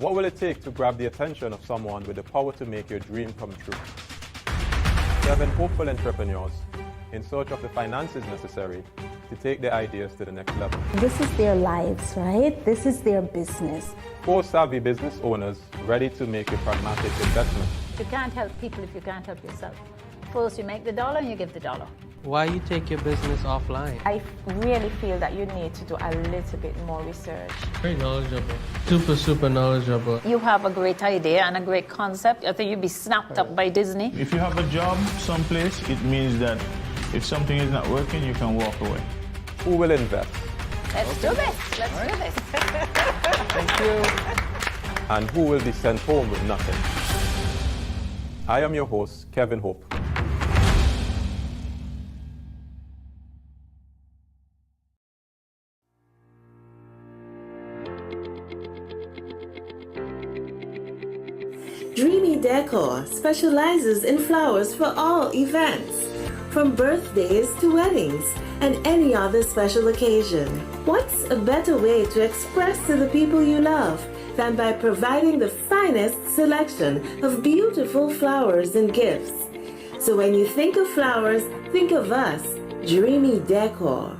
What will it take to grab the attention of someone with the power to make your dream come true? 7 hopeful entrepreneurs in search of the finances necessary to take their ideas to the next level. This is their lives, right? This is their business. 4 savvy business owners ready to make a pragmatic investment. You can't help people if you can't help yourself. First you make the dollar and you give the dollar. Why you take your business offline? I really feel that you need to do a little bit more research. Very knowledgeable. Super knowledgeable. You have a great idea and a great concept. I think you'd be snapped up by Disney. If you have a job someplace, it means that if something is not working, you can walk away. Who will invest? Let's do this. Let's do this. Thank you. And who will be sent home with nothing? I am your host, Kevin Hope. Dreamy Decor specializes in flowers for all events, from birthdays to weddings and any other special occasion. What's a better way to express to the people you love than by providing the finest selection of beautiful flowers and gifts? So when you think of flowers, think of us, Dreamy Decor.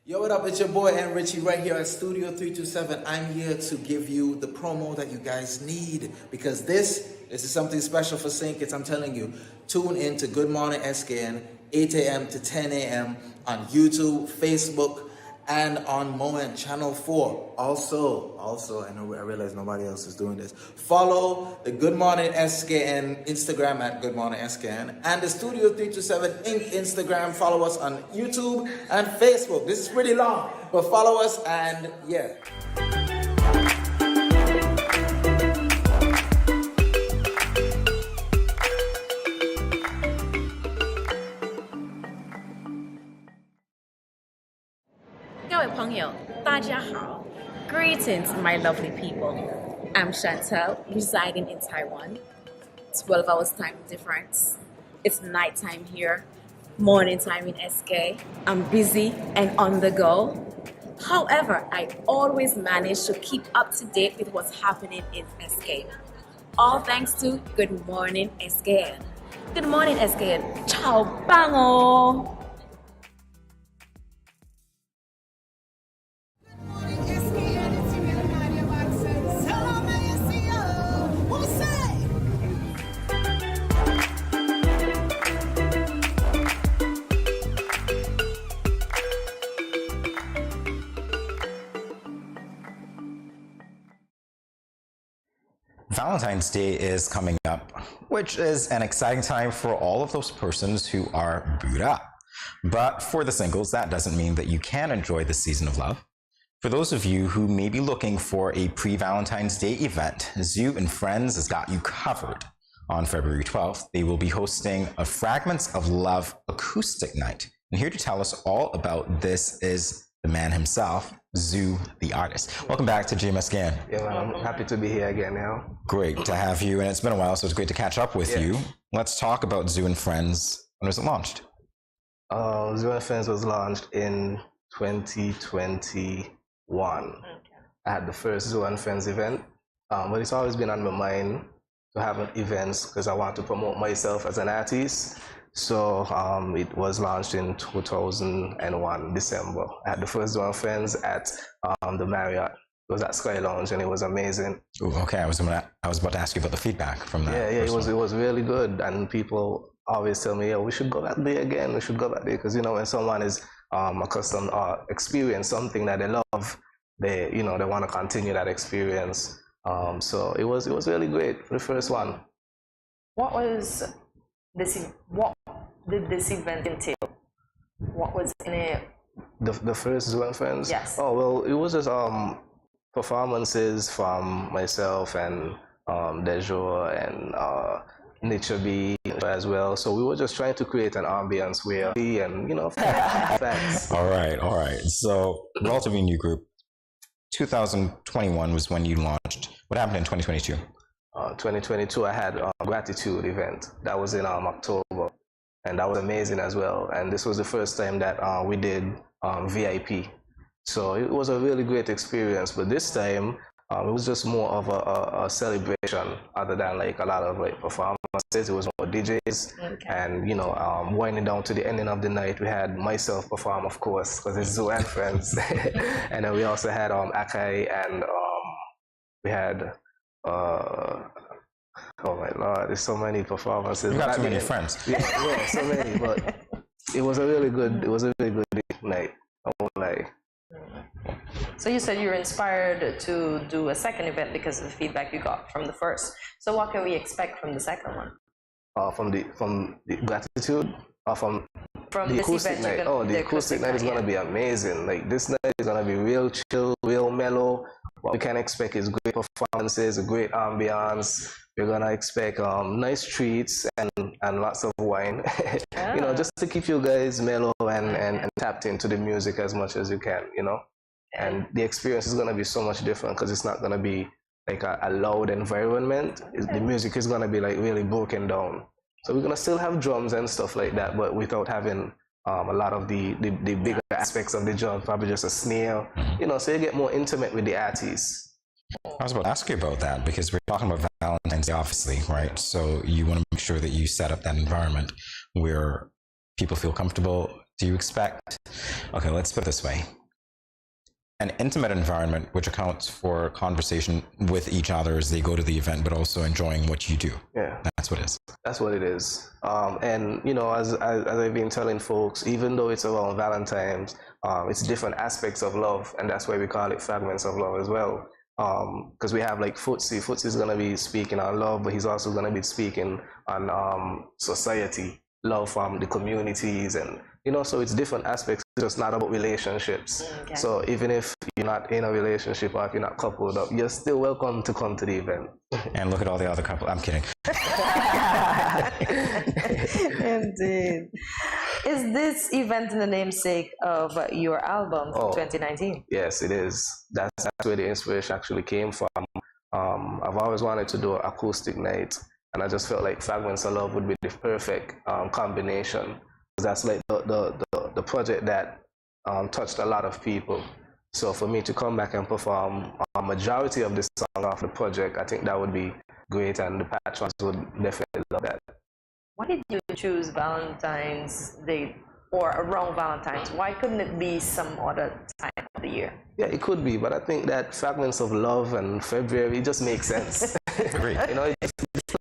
Yo, what up? It's your boy N Richie right here at Studio 327. I'm here to give you the promo that you guys need because this is something special for St. Kitts. I'm telling you, tune in to Good Morning SKN, 8 a.m. to 10 a.m. on YouTube, Facebook, and on Moen Channel 4. Also, I realize nobody else is doing this. Follow the Good Morning SKN Instagram at Good Morning SKN and the Studio 327 Inc. Instagram. Follow us on YouTube and Facebook. This is pretty long, but follow us and yeah. Greetings, my lovely people. I'm Chantel, residing in Taiwan. 12 hours time difference. It's nighttime here, morning time in SK. I'm busy and on the go. However, I always manage to keep up to date with what's happening in SK. All thanks to Good Morning SKN. Good morning SKN. Ciao, bango! Valentine's Day is coming up, which is an exciting time for all of those persons who are booed up. But for the singles, that doesn't mean that you can enjoy the season of love. For those of you who may be looking for a pre-Valentine's Day event, Zoo and Friends has got you covered. On February 12th, they will be hosting a Fragments of Love acoustic night. And here to tell us all about this is the man himself, Zoo, the artist. Welcome back to GMSKN. Yeah, man, I'm happy to be here again now. Great to have you, and it's been a while, so it's great to catch up with you. Let's talk about Zoo and Friends. When was it launched? Zoo and Friends was launched in 2021. I had the first Zoo and Friends event, but it's always been on my mind to have events because I want to promote myself as an artist. So it was launched in 2001, December. I had the first Zoo and Friends at the Marriott. It was at Sky Lounge, and it was amazing. Ooh, okay, I was about to ask you about the feedback from that. Yeah, it was really good, and people always tell me, "Yo, we should go back there again. We should go back there," because when someone is accustomed or experience something that they love, they want to continue that experience. So it was really great for the first one. What did this event entail? What was in it? The first Zoo and Friends? Yes. Oh, well, it was just performances from myself and Dejo and Nature B as well. So we were just trying to create an ambience where facts. All right. So, relatively new group. 2021 was when you launched. What happened in 2022? 2022, I had a gratitude event. That was in October. and that was amazing as well. And this was the first time that we did VIP, so it was a really great experience. But this time it was just more of a celebration, other than like a lot of like performances. It was more DJs, and you know, winding down to the ending of the night, we had myself perform, of course, because it's Zoo and Friends, and then we also had Akai, and we had oh my lord, there's so many performances. You got too many friends. Yeah, so many. But it was a really good night. I won't lie. So you said you were inspired to do a second event because of the feedback you got from the first. So what can we expect from the second one? From the gratitude, or from the acoustic night. The acoustic night is gonna be amazing. Like, this night is gonna be real chill, real mellow. What we can expect is great performances, a great ambiance. We're gonna expect nice treats and lots of wine. You know, just to keep you guys mellow and tapped into the music as much as you can, you know. And the experience is gonna be so much different because it's not gonna be like a loud environment. The music is gonna be like really broken down. So we're gonna still have drums and stuff like that, but without having a lot of the bigger aspects of the drum, probably just a snare, you know, so you get more intimate with the artists. I was about to ask you about that because we're talking about Valentine's Day, obviously, right? So you want to make sure that you set up that environment where people feel comfortable. Do you expect, okay, let's put it this way, an intimate environment which accounts for conversation with each other as they go to the event, but also enjoying what you do? Yeah. That's what it is. That's what it is. And, you know, as I've been telling folks, even though it's around Valentine's, it's different aspects of love, and that's why we call it fragments of love as well. Because we have like Footsie. Footsie's going to be speaking on love, but he's also going to be speaking on society, love from the communities, and you know, so it's different aspects. It's just not about relationships. Okay. So even if you're not in a relationship or if you're not coupled up, you're still welcome to come to the event. And look at all the other couples. I'm kidding. Indeed. Is this event in the namesake of your album from 2019? Yes, it is. That's where the inspiration actually came from. I've always wanted to do an acoustic night, and I just felt like Fragments of Love would be the perfect combination. That's like the project that touched a lot of people. So for me to come back and perform a majority of the song off the project, I think that would be great, and the patrons would definitely love that. Why did you choose Valentine's Day or around Valentine's? Why couldn't it be some other time of the year? Yeah, it could be, but I think that Fragments of Love and February, it just makes sense. Agreed. You know, it just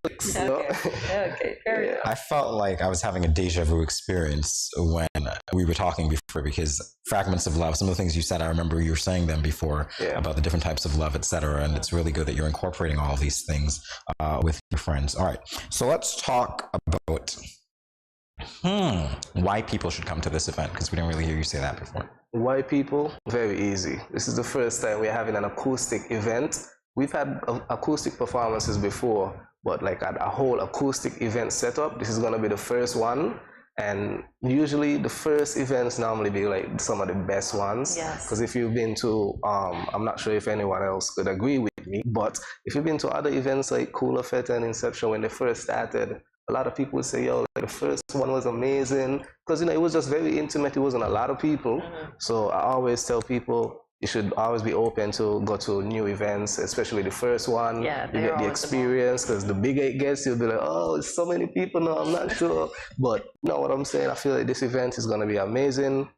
clicks, you know? Okay, fair enough. I felt like I was having a deja vu experience when we were talking before, because Fragments of Love, some of the things you said, I remember you were saying them before about the different types of love, etc. And it's really good that you're incorporating all of these things with your friends. All right, so let's talk about why people should come to this event, because we didn't really hear you say that before. Why people? Very easy. This is the first time we're having an acoustic event. We've had acoustic performances before, but like a whole acoustic event setup, this is going to be the first one. And usually the first events normally be like some of the best ones. Yes. Because if you've been to, I'm not sure if anyone else could agree with me, but if you've been to other events like Cooler Fete and Inception when they first started, a lot of people would say, yo, like, the first one was amazing. Because, you know, it was just very intimate. It wasn't a lot of people. So I always tell people, you should always be open to go to new events, especially the first one. Yeah, you get the experience, because the bigger it gets, you'll be like, oh, it's so many people now, I'm not sure. But you know what I'm saying? I feel like this event is going to be amazing.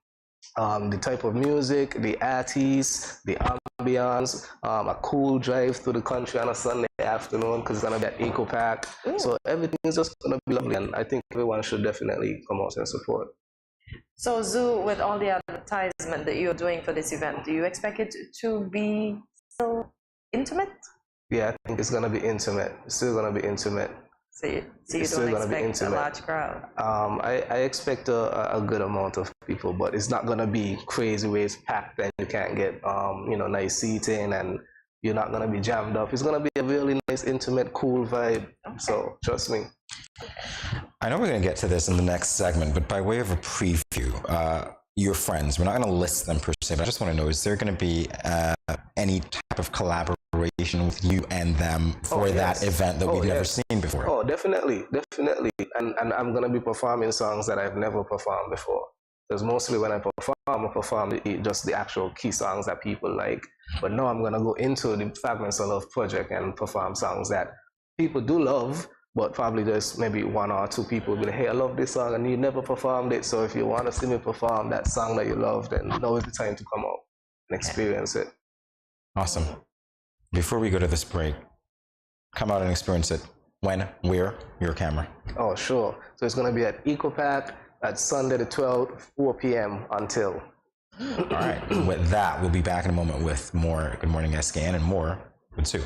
The type of music, the artists, the ambience, a cool drive through the country on a Sunday afternoon, because it's going to be at Eco Park. So everything is just going to be lovely, and I think everyone should definitely come out and support. So Zoo, with all the advertisement that you're doing for this event, do you expect it to be still intimate? Yeah, I think it's going to be intimate. It's still going to be intimate. So you don't expect a large crowd? I expect a good amount of people, but it's not going to be crazy where it's packed and you can't get you know, nice seating, and you're not going to be jammed up. It's going to be a really nice, intimate, cool vibe. Okay. So trust me. I know we're going to get to this in the next segment, but by way of a preview, your friends, we're not going to list them per se, but I just want to know, is there going to be any type of collaboration collaboration with you and them for that event that we've never seen before? Oh, definitely. And I'm going to be performing songs that I've never performed before. Because mostly when I perform just the actual key songs that people like. But now I'm going to go into the Fragments of Love project and perform songs that people do love, but probably just maybe one or two people will be like, hey, I love this song and you never performed it. So if you want to see me perform that song that you love, then now is the time to come out and experience it. Awesome. Before we go to this break, come out and experience it. When, where, your camera. Oh, sure. So it's going to be at EcoPack at Sunday the 12th, 4 p.m. until. All right. With that, we'll be back in a moment with more Good Morning SKN and more with Sue.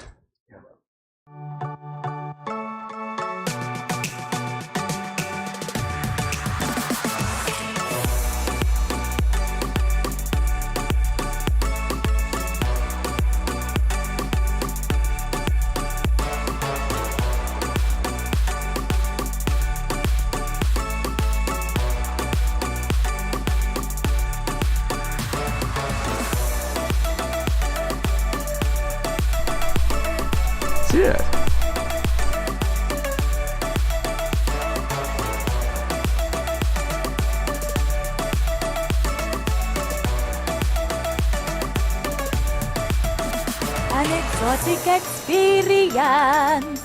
Cheers. An exotic experience.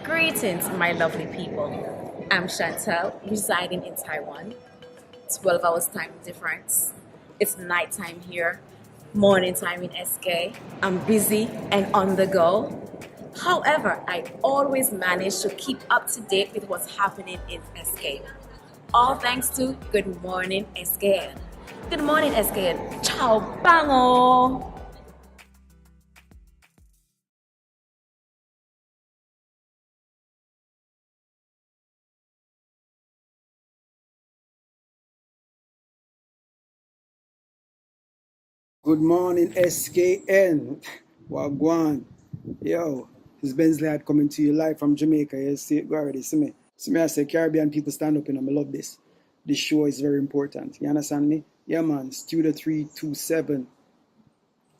Greetings, my lovely people. I'm Chantel, residing in Taiwan. 12 hours time difference. It's nighttime here, morning time in SK. I'm busy and on the go. However, I always manage to keep up to date with what's happening in SK. All thanks to Good Morning SKN. Good morning SKN. Ciao, bango! Good morning, SKN. Wagwan. Yo, this is Bensley Lad coming to you live from Jamaica. You see it, go already. See me. See me, I say Caribbean people stand up and I love this. This show is very important. You understand me? Yeah, man. Studio 327.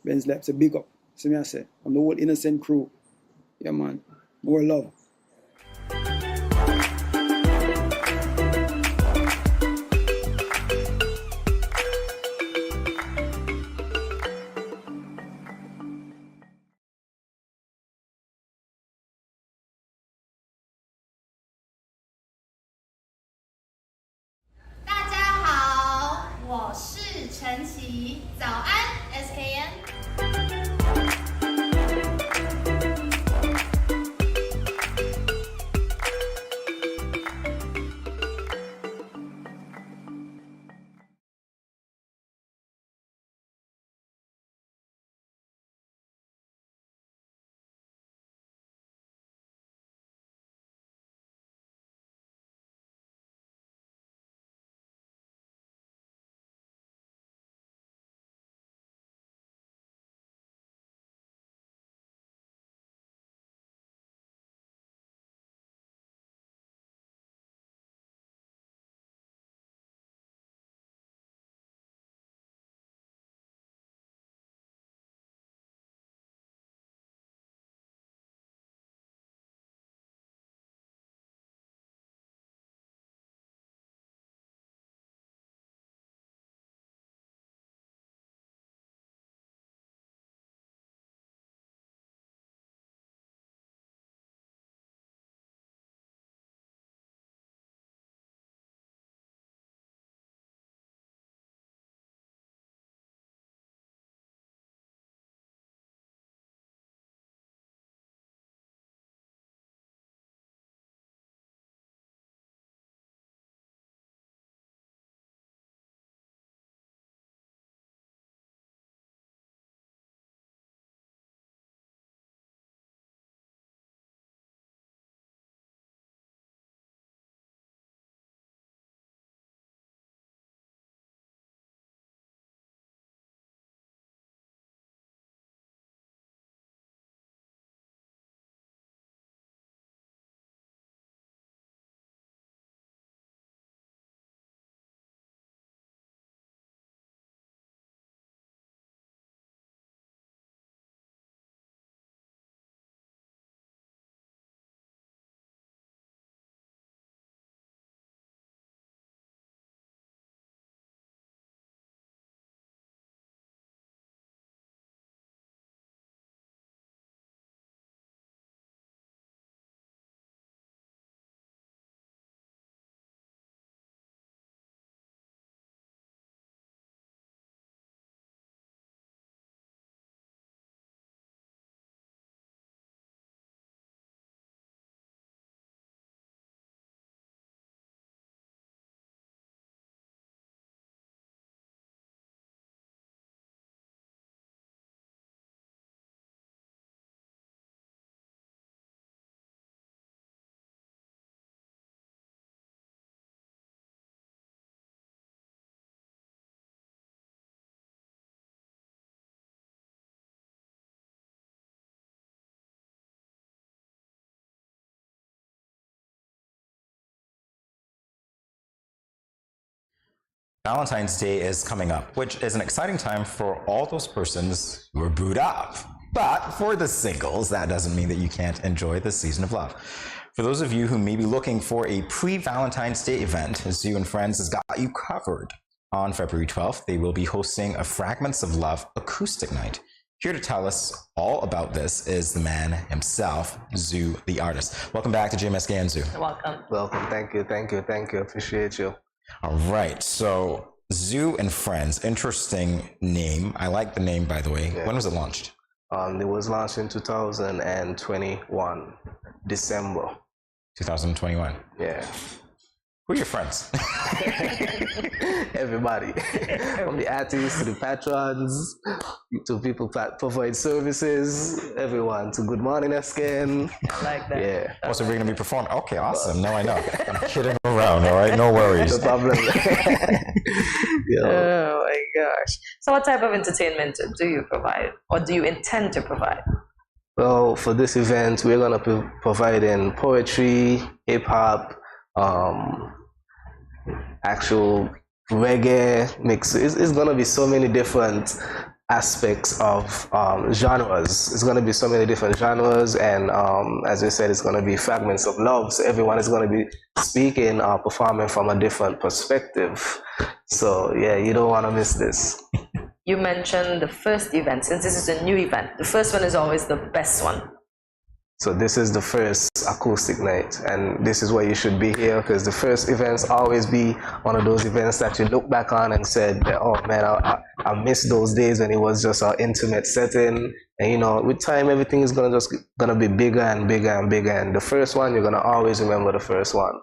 Bensley, it's a big up. See me, I say. I'm the whole innocent crew. Yeah, man. More love. Valentine's Day is coming up, which is an exciting time for all those persons who are booed up. But for the singles, that doesn't mean that you can't enjoy the season of love. For those of you who may be looking for a pre-Valentine's Day event, Zoo and Friends has got you covered. On February 12th, they will be hosting a Fragments of Love acoustic night. Here to tell us all about this is the man himself, Zoo, the artist. Welcome back to GMSKN, Zoo. Welcome. Welcome. Thank you. Appreciate you. All right. So, Zoo and Friends, interesting name. I like the name, by the way. Yeah. When was it launched? It was launched in 2021, December. 2021. Yeah. Who are your friends? Everybody. From the artists to the patrons, to people that provide services, everyone, to Good Morning SKN. I like that. Yeah. Also, we're going to be performing. Okay, awesome. Now I know. I'm kidding around, all right? No worries. No problem. Oh my gosh. So what type of entertainment do you provide, or do you intend to provide? Well, for this event, we're going to be providing poetry, hip-hop, actual reggae mix. It's going to be so many different aspects of genres. It's going to be so many different genres, and as I said, it's going to be fragments of love. So everyone is going to be speaking or performing from a different perspective. So yeah, you don't want to miss this. You mentioned the first event. Since this is a new event, the first one is always the best one. So this is the first acoustic night, and this is where you should be here, because the first events always be one of those events that you look back on and said, oh man, I miss those days when it was just an intimate setting. And you know, with time, everything is gonna be bigger and bigger and bigger. And the first one, you're gonna always remember the first one.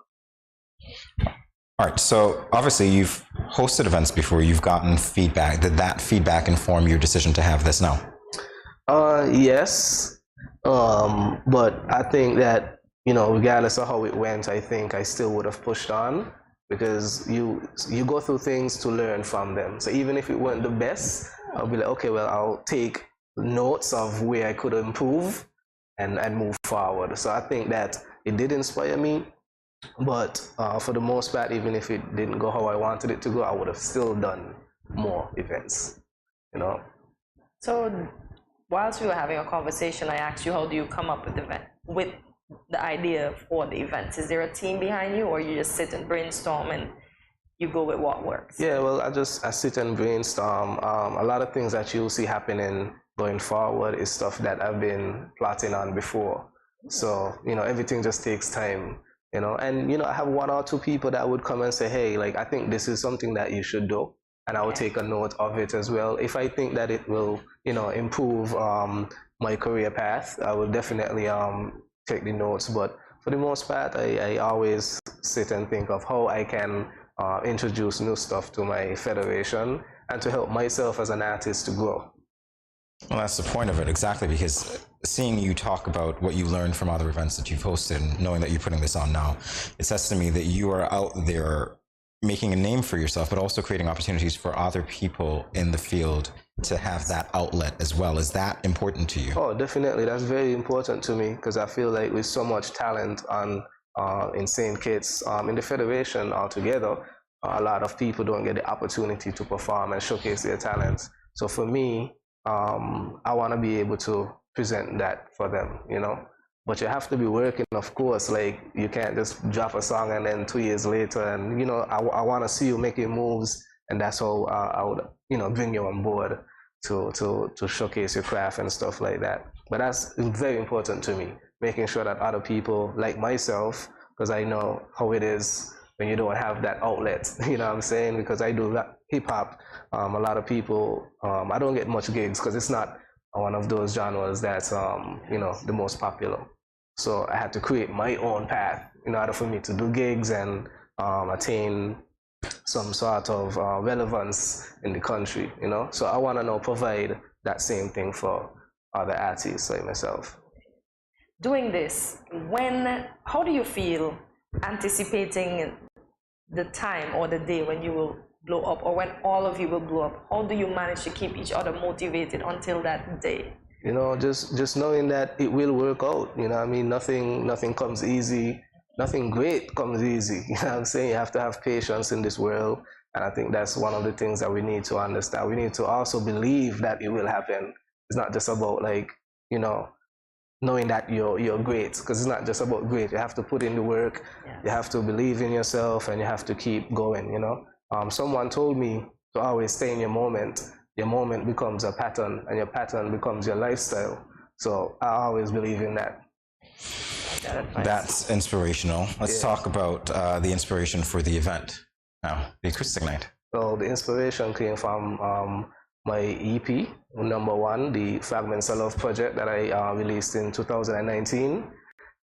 All right, so obviously you've hosted events before, you've gotten feedback. Did that feedback inform your decision to have this now? Yes. But I think that, you know, regardless of how it went, I think I still would have pushed on, because you go through things to learn from them. So even if it weren't the best, I'll be like, okay, well, I'll take notes of where I could improve and move forward. So I think that it did inspire me, but for the most part, even if it didn't go how I wanted it to go, I would have still done more events, you know. So whilst we were having a conversation, I asked you, how do you come up with the idea for the events? Is there a team behind you, or you just sit and brainstorm and you go with what works? Yeah, well, I sit and brainstorm. A lot of things that you'll see happening going forward is stuff that I've been plotting on before. So, you know, everything just takes time, you know. And, you know, I have one or two people that would come and say, hey, like, I think this is something that you should do. And I will take a note of it as well. If I think that it will, you know, improve my career path, I will definitely take the notes. But for the most part, I always sit and think of how I can introduce new stuff to my federation and to help myself as an artist to grow. Well, that's the point of it, exactly, because seeing you talk about what you learned from other events that you've hosted and knowing that you're putting this on now, it says to me that you are out there making a name for yourself, but also creating opportunities for other people in the field to have that outlet as well. Is that important to you? Oh, definitely. That's very important to me, because I feel like with so much talent in St. Kitts, in the Federation altogether, a lot of people don't get the opportunity to perform and showcase their talents. So for me, I want to be able to present that for them, you know. But you have to be working, of course. Like, you can't just drop a song and then 2 years later, and, you know, I want to see you making moves, and that's how I would, you know, bring you on board to showcase your craft and stuff like that. But that's very important to me, making sure that other people like myself, because I know how it is when you don't have that outlet, you know what I'm saying? Because I do hip-hop, a lot of people, I don't get much gigs because it's not one of those genres that's, you know, the most popular. So I had to create my own path in order for me to do gigs and attain some sort of relevance in the country, you know. So I want to now provide that same thing for other artists like myself. Doing this, how do you feel anticipating the time or the day when you will blow up, or when all of you will blow up? How do you manage to keep each other motivated until that day? You know, just knowing that it will work out. You know what I mean? Nothing comes easy. Nothing great comes easy. You know what I'm saying? You have to have patience in this world. And I think that's one of the things that we need to understand. We need to also believe that it will happen. It's not just about like, you know, knowing that you're great, because it's not just about great. You have to put in the work, you have to believe in yourself, and you have to keep going, you know. Someone told me to always stay in your moment. Your moment becomes a pattern, and your pattern becomes your lifestyle. So I always believe in that. That's inspirational. Let's talk about the inspiration for the event now, the acoustic night. So the inspiration came from my EP, #1, the Fragments of Love project that I released in 2019.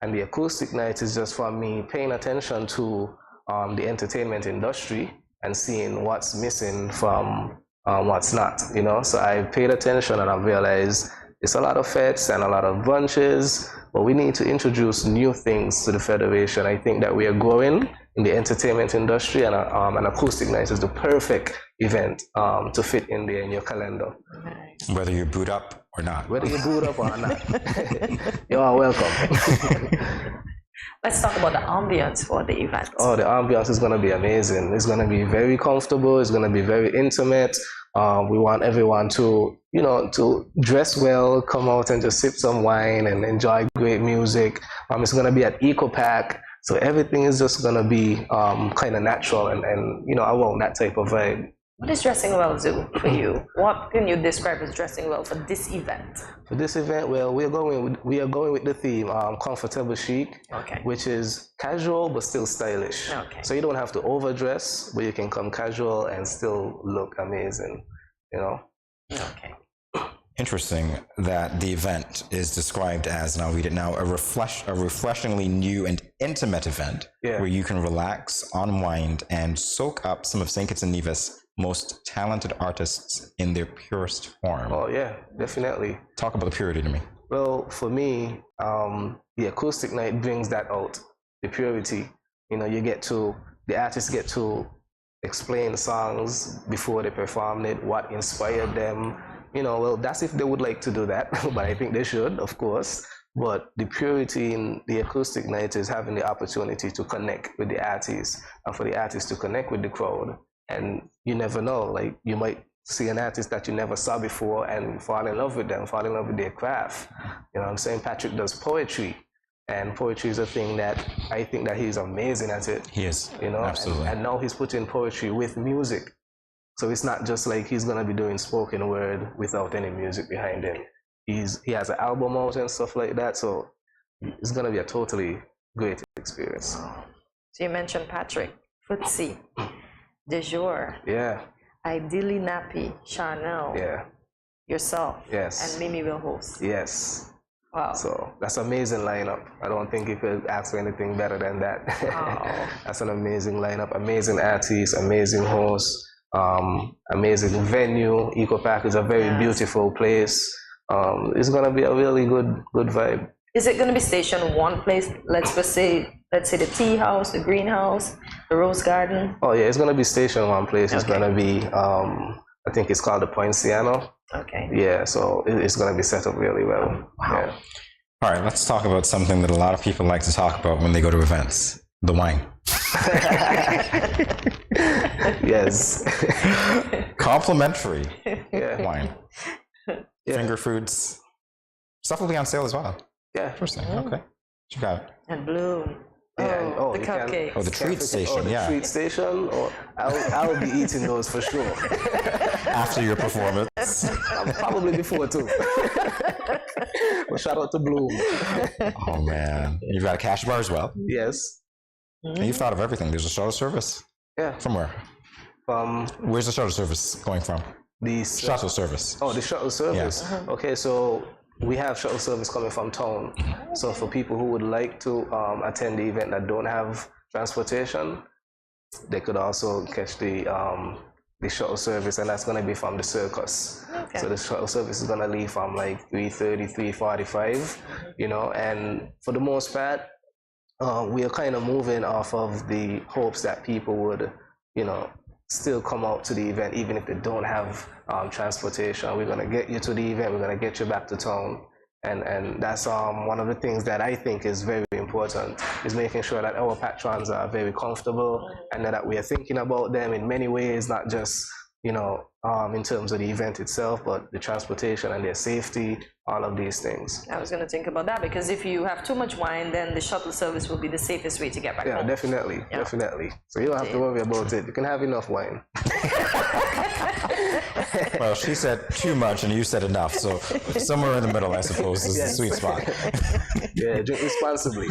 And the acoustic night is just from me paying attention to the entertainment industry and seeing what's missing from what's not, you know. So I paid attention and I realized it's a lot of fetes and a lot of bunches, but we need to introduce new things to the Federation. I think that we are growing in the entertainment industry, and an acoustic night is the perfect event to fit in there in your calendar. Whether you boot up or not. Whether you boot up or not. You are welcome. Let's talk about the ambience for the event. Oh, the ambience is going to be amazing. It's going to be very comfortable. It's going to be very intimate. We want everyone to, you know, to dress well, come out and just sip some wine and enjoy great music. It's going to be at Eco Pack. So everything is just going to be kind of natural and, you know, around that type of vibe. What does dressing well do for you? What can you describe as dressing well for this event? For this event, well, we are going with the theme comfortable chic, which is casual but still stylish. So you don't have to overdress, but you can come casual and still look amazing, you know. Interesting that the event is described as, and I'll read it now, a refreshingly new and intimate event where you can relax, unwind, and soak up some of St. Kitts and Nevis' most talented artists in their purest form. Oh yeah, definitely. Talk about the purity to me. Well, for me, the acoustic night brings that out, the purity. You know, the artists get to explain songs before they perform it, what inspired them. You know, well, that's if they would like to do that, but I think they should, of course. But the purity in the acoustic night is having the opportunity to connect with the artists and for the artists to connect with the crowd. And you never know, like you might see an artist that you never saw before and fall in love with them, fall in love with their craft. You know what I'm saying? Patrick does poetry, and poetry is a thing that I think that he's amazing at it. He is, you know, absolutely. And now he's putting poetry with music. So it's not just like he's gonna be doing spoken word without any music behind him. He has an album out and stuff like that, so it's gonna be a totally great experience. So you mentioned Patrick, Footsie, De Jour, Ideally Nappy, Chanel, yourself, and Mimi will host. Yes. Wow. So that's an amazing lineup. I don't think you could ask for anything better than that. That's an amazing lineup, amazing artists, amazing hosts. Amazing venue. Eco Park is a very beautiful place. It's gonna be a really good vibe. Is it gonna be stationed one place? Let's say the tea house, the greenhouse, the rose garden. Oh yeah, it's gonna be stationed one place. It's gonna be I think it's called the Poinciano. Yeah, so it's gonna be set up really well. Wow. Yeah. All right, let's talk about something that a lot of people like to talk about when they go to events: the wine. Yes. Complimentary wine. Finger foods. Stuff will be on sale as well. Yeah. Interesting. Okay. What you got? And Bloom. The cupcakes. The treat station. The treat station. Or I'll be eating those for sure. After your performance. Probably before too. Well, shout out to Bloom. Oh man. You've got a cash bar as well. Yes. And you've thought of everything. There's a shuttle service. Yeah. From where? Where's the shuttle service going from? The shuttle service. Oh, the shuttle service. Yeah. Okay, so we have shuttle service coming from town. So for people who would like to attend the event that don't have transportation, they could also catch the shuttle service, and that's going to be from the circus. So the shuttle service is going to leave from like 3:30, 3:45, you know, and for the most part, we are kind of moving off of the hopes that people would, you know, still come out to the event even if they don't have transportation. We're going to get you to the event, we're going to get you back to town, And that's one of the things that I think is very important, is making sure that our patrons are very comfortable and that we are thinking about them in many ways, not just, you know, in terms of the event itself, but the transportation and their safety, all of these things. I was going to think about that, because if you have too much wine, then the shuttle service will be the safest way to get back home. Definitely, definitely. So you don't have to worry about it. You can have enough wine. Well, she said too much and you said enough, so somewhere in the middle, I suppose, is the sweet spot. Yeah, drink responsibly.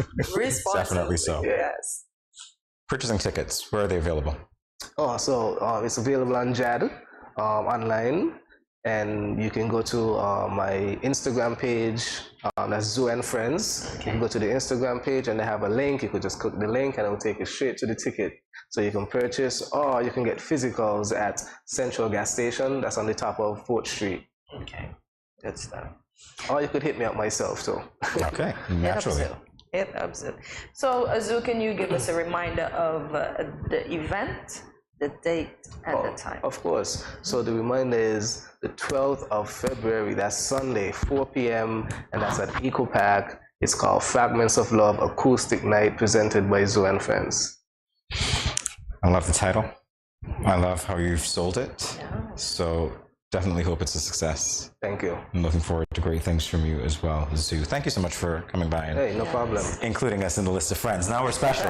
Definitely so. Yes. Purchasing tickets, where are they available? Oh, so it's available on JAD online, and you can go to my Instagram page. That's Zoo and Friends. You can go to the Instagram page and they have a link. You could just click the link and it will take you straight to the ticket. So you can purchase, or you can get physicals at Central Gas Station. That's on the top of 4th Street. Okay, good stuff. Or you could hit me up myself too. Okay, naturally. Hit up Zoo. So, Zoo, can you give us a reminder of the event, the date, and the time? Of course. So the reminder is the 12th of February. That's Sunday, 4 p.m. and that's at Eco Park. It's called Fragments of Love Acoustic Night, presented by Zoo and Friends. I love the title. I love how you've sold it. So definitely hope it's a success. Thank you. I'm looking forward to great things from you as well, Zoo. Thank you so much for coming by and hey, no problem. Including us in the list of friends. Now we're special.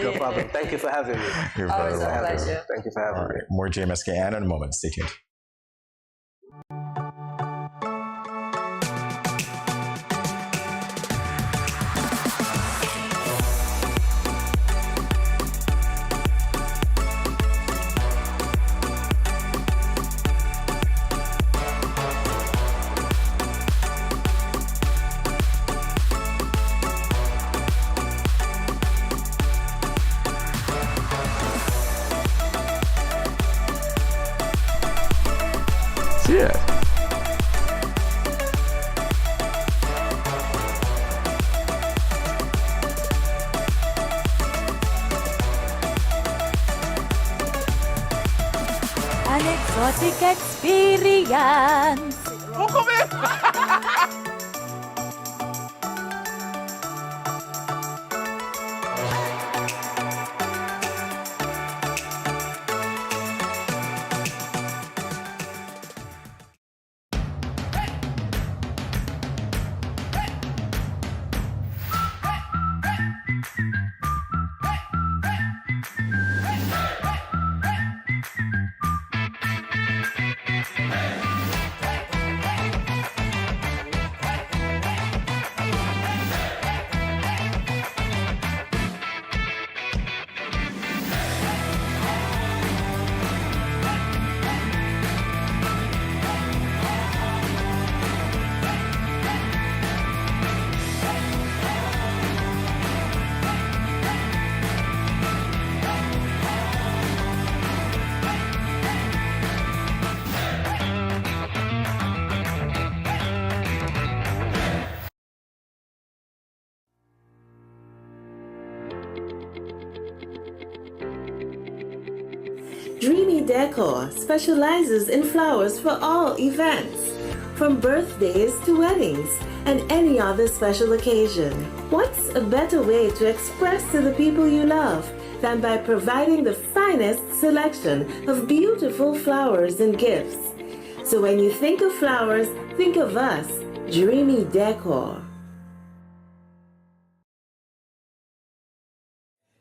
No problem. Thank you for having me. You're very welcome. Pleasure. Thank you for having me. More GMSKN in a moment. Stay tuned. An exotic experience. Dreamy Decor specializes in flowers for all events, from birthdays to weddings and any other special occasion. What's a better way to express to the people you love than by providing the finest selection of beautiful flowers and gifts? So when you think of flowers, think of us, Dreamy Decor.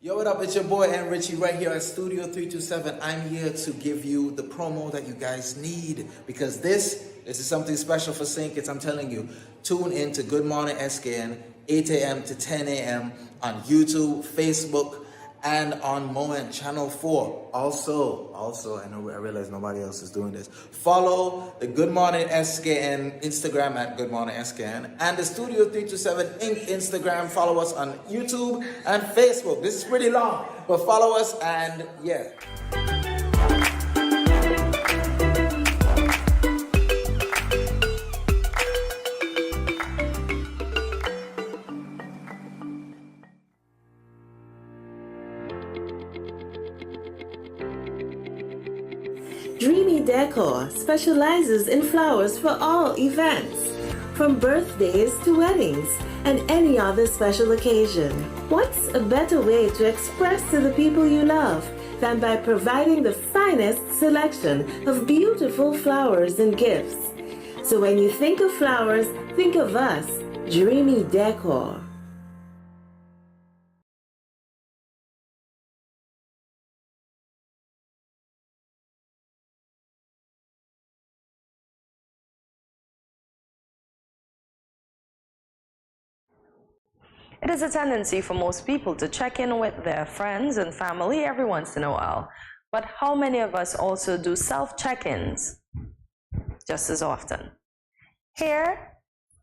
Yo, what up? It's your boy and Richie right here at Studio 327. I'm here to give you the promo that you guys need, because this is something special for St. Kitts. I'm telling you, tune in to Good Morning SKN, 8 a.m. to 10 a.m. on YouTube, Facebook, and on Moen Channel 4. Also, I realize nobody else is doing this. Follow the Good Morning SKN Instagram at Good Morning SKN and the Studio 327 Inc. Instagram. Follow us on YouTube and Facebook. This is pretty long, but follow us and yeah. Dreamy Decor specializes in flowers for all events, from birthdays to weddings and any other special occasion. What's a better way to express to the people you love than by providing the finest selection of beautiful flowers and gifts? So when you think of flowers, think of us, Dreamy Decor. It is a tendency for most people to check in with their friends and family every once in a while. But how many of us also do self-check-ins just as often? Here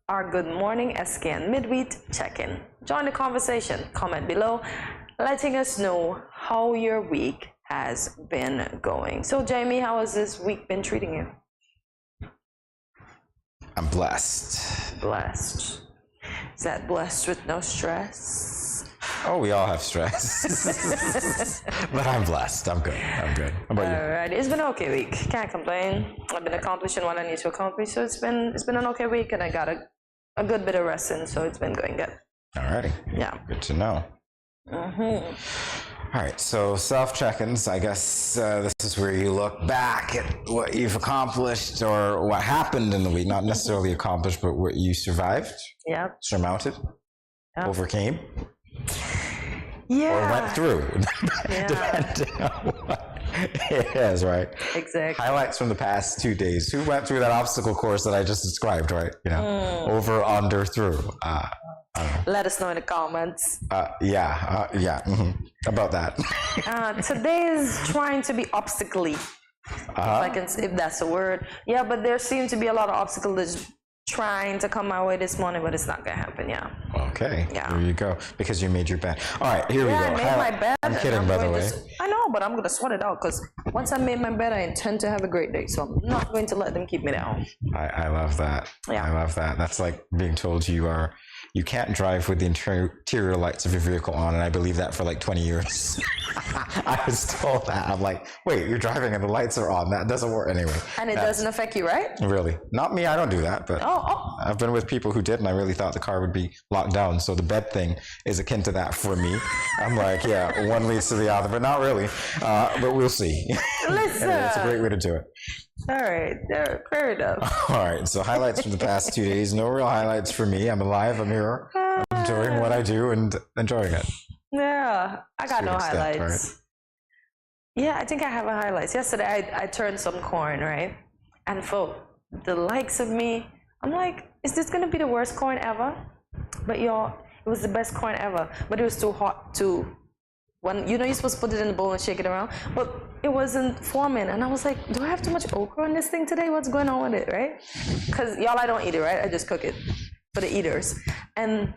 are Good Morning SKN Midweek Check-in. Join the conversation. Comment below, letting us know how your week has been going. So, Jamie, how has this week been treating you? I'm blessed. Blessed. Is that blessed with no stress? Oh, we all have stress. But I'm blessed. I'm good. I'm good. How about you? All right. It's been an okay week. Can't complain. I've been accomplishing what I need to accomplish. So it's been an okay week, and I got a good bit of rest in, so it's been going good. All righty. Yeah. Good to know. All right, so self-check-ins, I guess this is where you look back at what you've accomplished or what happened in the week, not necessarily accomplished, but what you survived, surmounted, overcame, or went through, depending on what it is, right? Exactly. Highlights from the past 2 days. Who went through that obstacle course that I just described, right? You know, over, under, through. Let us know in the comments. About that. Today is trying to be obstacle-y, if that's a word. Yeah, but there seem to be a lot of obstacles trying to come my way this morning, but it's not gonna happen. Okay. There you go. Because you made your bed. All right, here we go. I made my bed. I'm kidding, by the way. I know, but I'm gonna sweat it out because once I made my bed, I intend to have a great day. So I'm not going to let them keep me down. I love that. Yeah. I love that. That's like being told you can't drive with the interior lights of your vehicle on, and I believe that for like 20 years. I was told that. I'm like, wait, you're driving and the lights are on. That doesn't work anyway. And it doesn't affect you, right? Really? Not me. I don't do that. But I've been with people who did, and I really thought the car would be locked down. So the bed thing is akin to that for me. I'm like, yeah, one leads to the other, but not really. But we'll see. Listen. Anyway, it's a great way to do it. All right, fair enough. All right, so highlights from the past 2 days. No real highlights for me. I'm alive. I'm here. I'm doing what I do and enjoying it. Yeah, I got no highlights. Right? Yeah, I think I have a highlights. Yesterday, I turned some corn, right? And for the likes of me, I'm like, is this gonna be the worst corn ever? But y'all, it was the best corn ever. But it was too hot to. When you're supposed to put it in the bowl and shake it around, but it wasn't forming, and I was like, do I have too much okra in this thing today? What's going on with it, right? Because y'all, I don't eat it, right? I just cook it for the eaters. And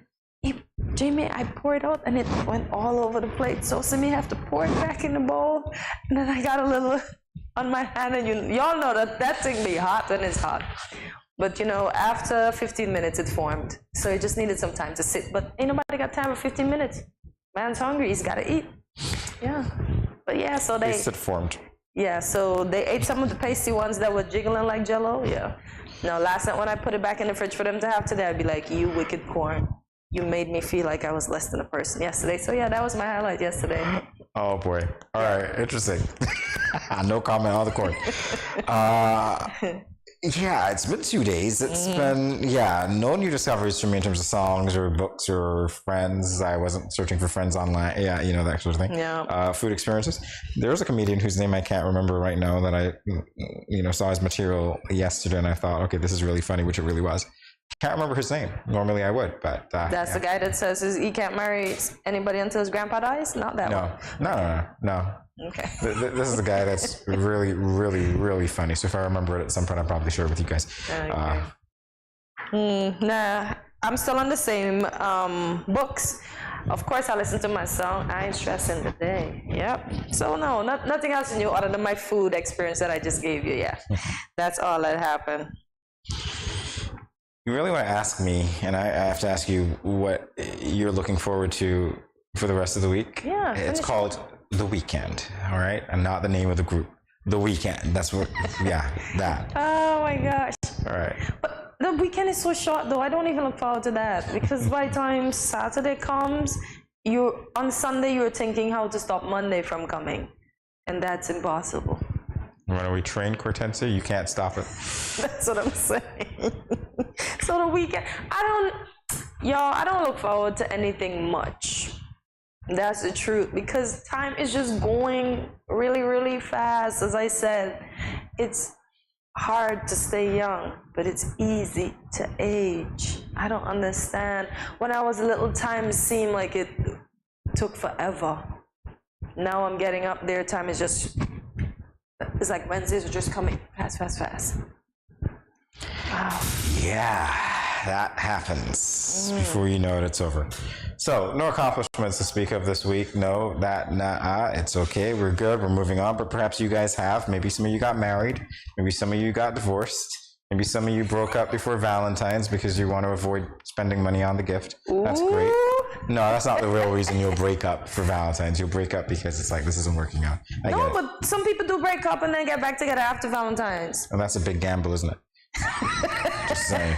Jamie, I poured it out and it went all over the plate, so Simi have to pour it back in the bowl, and then I got a little on my hand, and y'all know that thing be hot when it's hot. But after 15 minutes it formed, so it just needed some time to sit. But ain't nobody got time for 15 minutes. Man's hungry, he's got to eat. Yeah. But yeah, so they... It formed. Yeah, so they ate some of the pasty ones that were jiggling like Jell-O. Yeah. No, last night when I put it back in the fridge for them to have today, I'd be like, you wicked corn. You made me feel like I was less than a person yesterday. So yeah, that was my highlight yesterday. Oh boy. All right, interesting. No comment on the corn. Yeah, it's been 2 days. It's been, no new discoveries for me in terms of songs or books or friends. I wasn't searching for friends online. Yeah, that sort of thing. Yeah. Food experiences. There's a comedian whose name I can't remember right now that I, saw his material yesterday, and I thought, okay, this is really funny, which it really was. Can't remember his name. Normally I would, but that's the guy that says he can't marry anybody until his grandpa dies. Not that one. No. Okay. This is the guy that's really, really, really funny. So if I remember it at some point, I'll probably share it with you guys. Okay. Nah, I'm still on the same books. Of course, I listen to my song. I ain't stressing today. Yep. So no, nothing else new other than my food experience that I just gave you. Yeah, that's all that happened. You really want to ask me, and I have to ask you what you're looking forward to for the rest of the week. Yeah. It's called The Weekend, all right? And not the name of the group. The Weekend. That's what, that. Oh my gosh. All right. But The weekend is so short, though. I don't even look forward to that because by the time Saturday comes, on Sunday you're thinking how to stop Monday from coming, and that's impossible. When we train Cortensia, you can't stop it. That's what I'm saying. So the weekend, I don't look forward to anything much. That's the truth, because time is just going really, really fast. As I said, it's hard to stay young, but it's easy to age. I don't understand. When I was little, time seemed like it took forever. Now I'm getting up there, time is just, it's like Wednesdays are just coming fast, fast, fast. Wow. Yeah, that happens. Before you know it, it's over. So, no accomplishments to speak of this week. No, it's okay. We're good. We're moving on. But perhaps you guys have. Maybe some of you got married. Maybe some of you got divorced. Maybe some of you broke up before Valentine's because you want to avoid spending money on the gift. That's great. No, that's not the real reason you'll break up for Valentine's. You'll break up because it's like, this isn't working out. No, but some people do break up and then get back together after Valentine's. And that's a big gamble, isn't it? Just saying.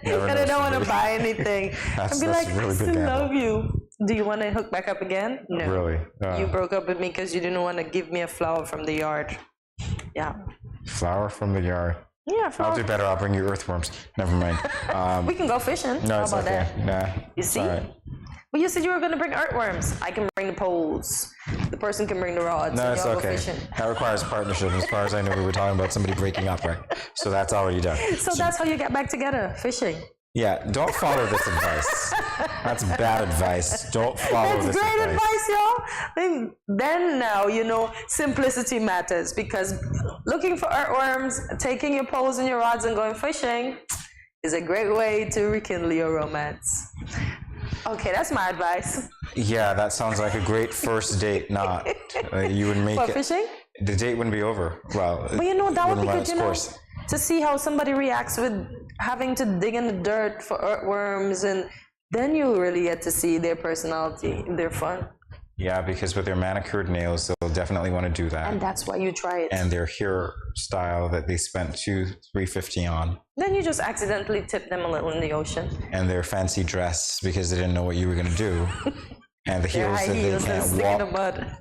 And I don't want to buy anything. I'd be like, really I still love you. Do you want to hook back up again? No. Really? You broke up with me because you didn't want to give me a flower from the yard. Yeah. Flower from the yard. Yeah, flower. I'll do better. I'll bring you earthworms. Never mind. We can go fishing. No, How it's about okay. that? Nah. You see? All right. Well, you said you were going to bring earthworms. I can bring the poles. The person can bring the rods. No, and it's y'all okay. Go fishing. That requires partnership. As far as I know, we were talking about somebody breaking up, right? So that's already done. So that's how you get back together, fishing. Yeah, don't follow this advice. That's bad advice. Don't follow this advice. That's great advice, y'all. Then now, you know, simplicity matters, because looking for earthworms, taking your poles and your rods and going fishing is a great way to rekindle your romance. Okay, that's my advice. Yeah, that sounds like a great first date. Not you would make For it. Fishing? The date wouldn't be over. Well, but you know, that would be good, you know, course. to see how somebody reacts with having to dig in the dirt for earthworms, and then you really get to see their personality, their fun. Yeah, because with their manicured nails, they'll definitely want to do that. And that's why you try it. And their hair style that they spent $2,350 on. Then you just accidentally tip them a little in the ocean. And their fancy dress because they didn't know what you were going to do. And the heels that they can't walk. In the mud.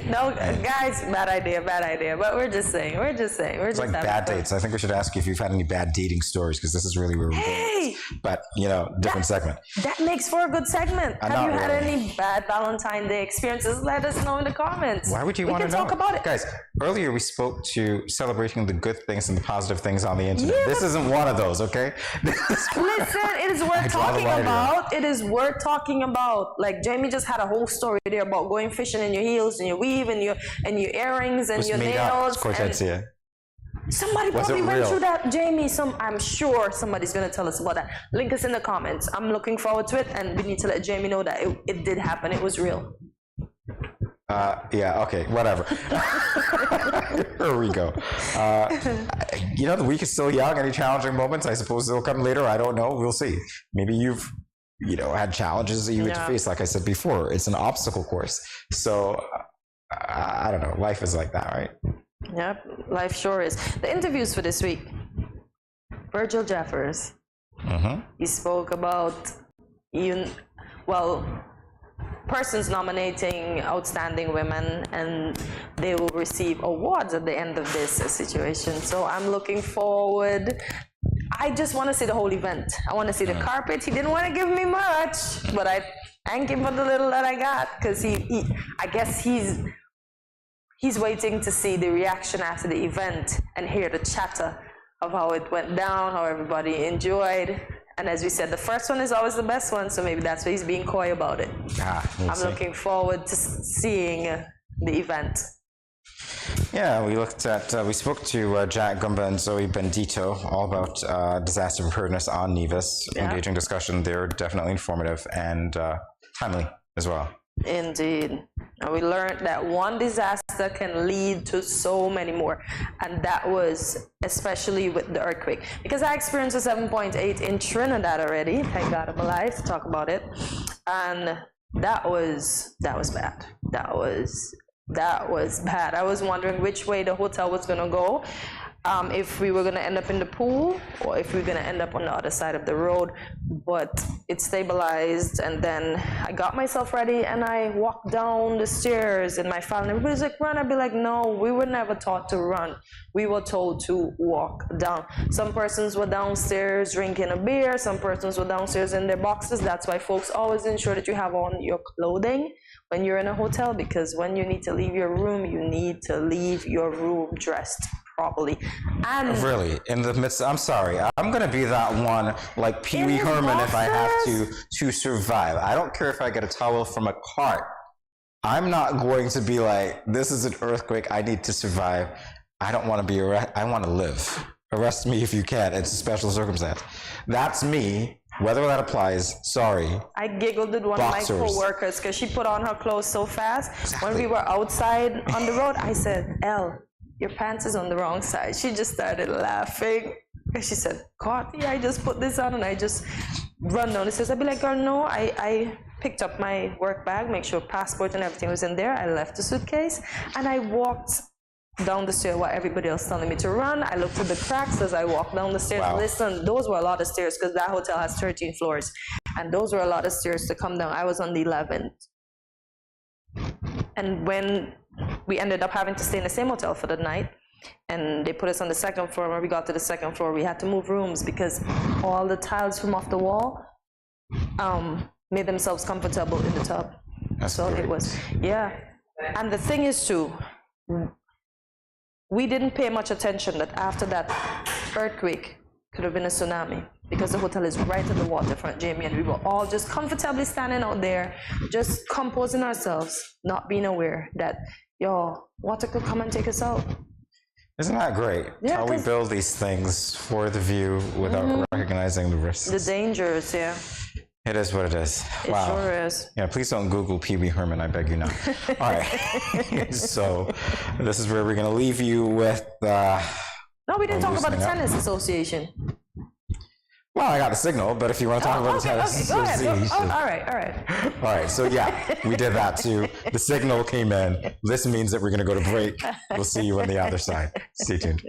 No, guys, bad idea. But we're just saying. It's like bad dates. I think we should ask you if you've had any bad dating stories, because this is really where we're going. But, you know, different segment. That makes for a good segment. Have you had any bad Valentine's Day experiences? Let us know in the comments. Why would you want to know? We can talk about it. Guys, earlier we spoke to celebrating the good things and the positive things on the internet. Yeah, this isn't one of those, okay? Listen, it is worth talking about. It is worth talking about. Like, Jamie just had a whole story there about going fishing in your heels and your weave and your earrings and your nails. Somebody probably went through that, Jamie. I'm sure somebody's gonna tell us about that. Link us in the comments. I'm looking forward to it, and we need to let Jamie know that it did happen. It was real. Yeah, okay, whatever. Here we go. You know, the week is still young. Any challenging moments? I suppose they'll come later. I don't know. We'll see. Maybe you've, had challenges that you had to face. Like I said before, it's an obstacle course. So, I don't know. Life is like that, right? Yep, life sure is. The interviews for this week. Virgil Jeffers. He spoke about, persons nominating outstanding women, and they will receive awards at the end of this situation. So I'm looking forward. I just want to see the whole event. I want to see the carpet. He didn't want to give me much, but I thank him for the little that I got, because I guess he's waiting to see the reaction after the event and hear the chatter of how it went down, how everybody enjoyed. And as we said, the first one is always the best one, so maybe that's why he's being coy about it. I'm looking forward to seeing the event. Yeah, we spoke to Jack Gumba and Zoe Bendito all about disaster preparedness on Nevis. Yeah. Engaging discussion there, definitely informative and timely as well. Indeed. And we learned that one disaster can lead to so many more. And that was especially with the earthquake. Because I experienced a 7.8 in Trinidad already. Thank God I'm alive to talk about it. And that was bad. That was That was bad. I was wondering which way the hotel was going to go. If we were going to end up in the pool or if we were going to end up on the other side of the road. But it stabilized, and then I got myself ready and I walked down the stairs, and my family, everybody's like, run. I'd be like, no, we were never taught to run. We were told to walk down. Some persons were downstairs drinking a beer. Some persons were downstairs in their boxes. That's why folks always ensure that you have on your clothing when you're in a hotel, because when you need to leave your room, you need to leave your room dressed properly. And really, in the midst, I'm sorry, I'm gonna be that one like Pee Wee Herman if I have to survive. I don't care if I get a towel from a cart. I'm not going to be like, this is an earthquake, I need to survive. I don't want to be arrested, I want to live. Arrest me if you can, it's a special circumstance. That's me. Whether that applies, sorry. I giggled at one of my co-workers because she put on her clothes so fast. Exactly. When we were outside on the road, I said, Elle, your pants is on the wrong side. She just started laughing. And she said, Courtney, I just put this on and I just run down the stairs. I'd be like, girl, no, I picked up my work bag, make sure passport and everything was in there. I left the suitcase and I walked down the stair while everybody else telling me to run. I looked at the cracks as I walked down the stairs. Wow. Listen, those were a lot of stairs because that hotel has 13 floors. And those were a lot of stairs to come down. I was on the 11th. And when we ended up having to stay in the same hotel for the night, and they put us on the second floor, when we got to the second floor, we had to move rooms because all the tiles from off the wall made themselves comfortable in the tub. That's so great. It was, yeah. And the thing is too, we didn't pay much attention that after that earthquake could have been a tsunami because the hotel is right at the waterfront, Jamie, and we were all just comfortably standing out there, just composing ourselves, not being aware that, water could come and take us out. Isn't that great? Yeah, how we build these things for the view without recognizing the risks. The dangers, yeah. It is what it is. Wow. It sure is. Yeah, please don't Google Pee Wee Herman, I beg you not. All right. So this is where we're going to leave you with... no, we didn't talk about the tennis association. Well, I got a signal, but if you want to talk about the tennis association... All right. All right, so yeah, we did that too. The signal came in. This means that we're going to go to break. We'll see you on the other side. Stay tuned.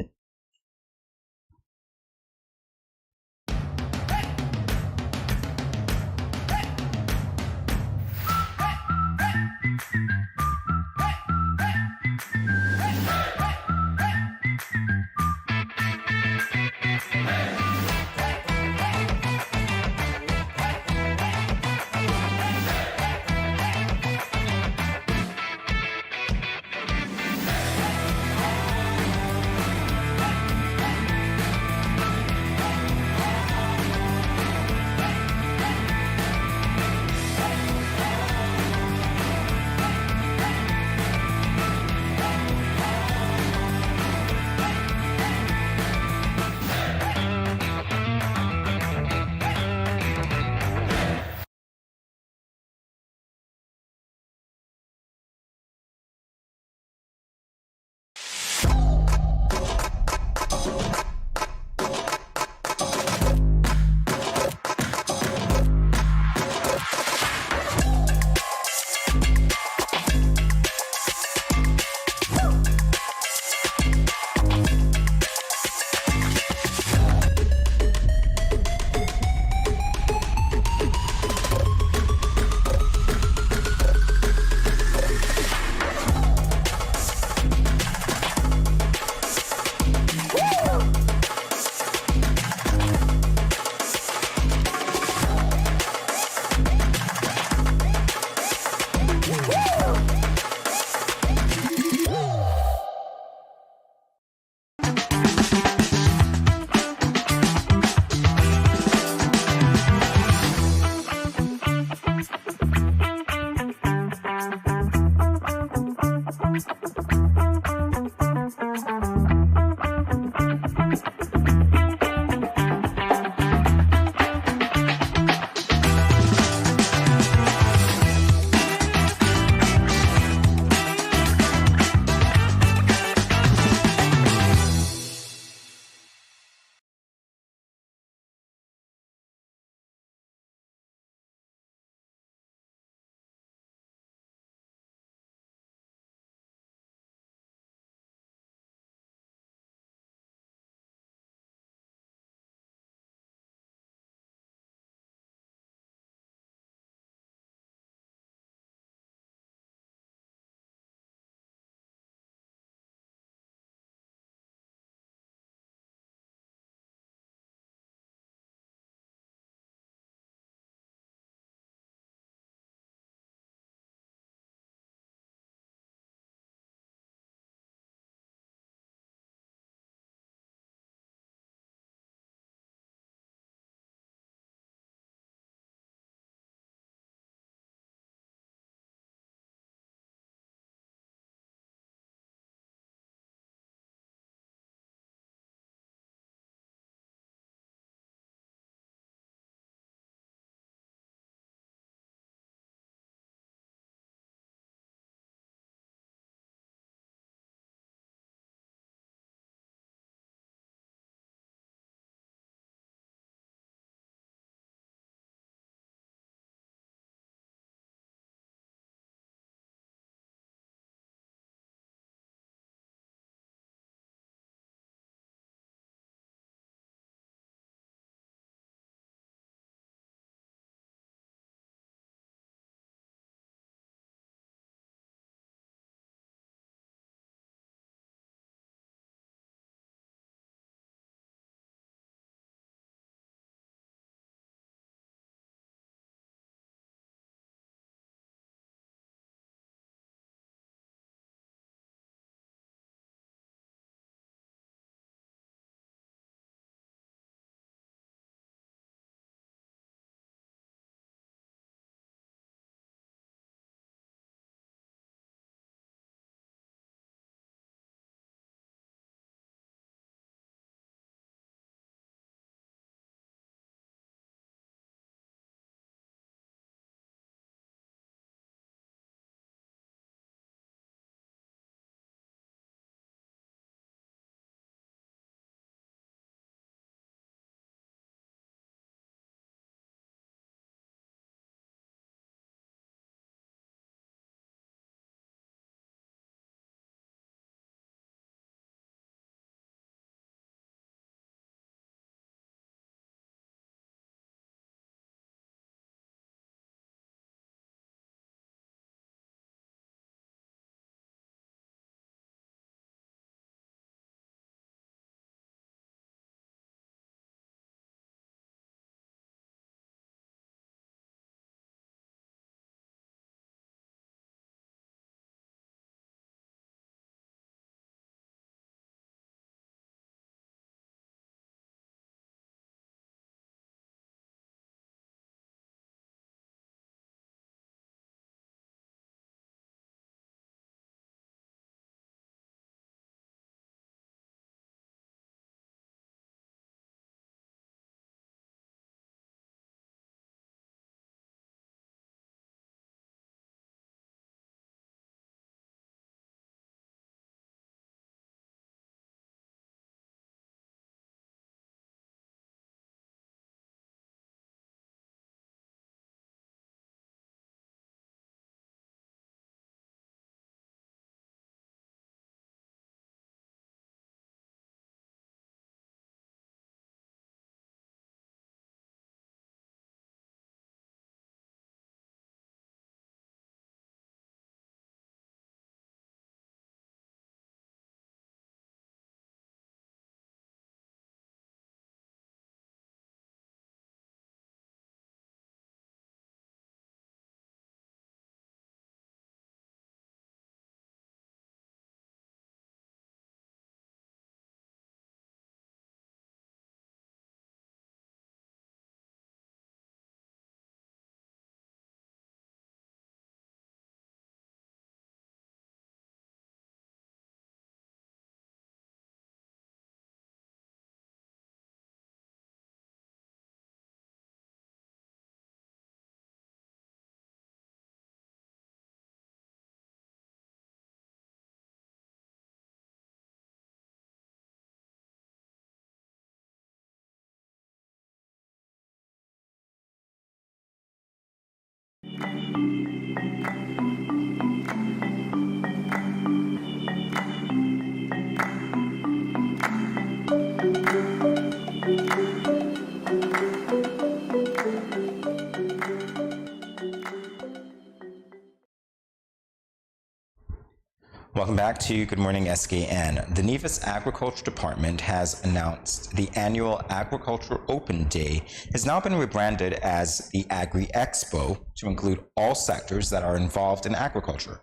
Welcome back to Good Morning SKN. The Nevis Agriculture Department has announced the annual Agriculture Open Day has now been rebranded as the Agri Expo to include all sectors that are involved in agriculture.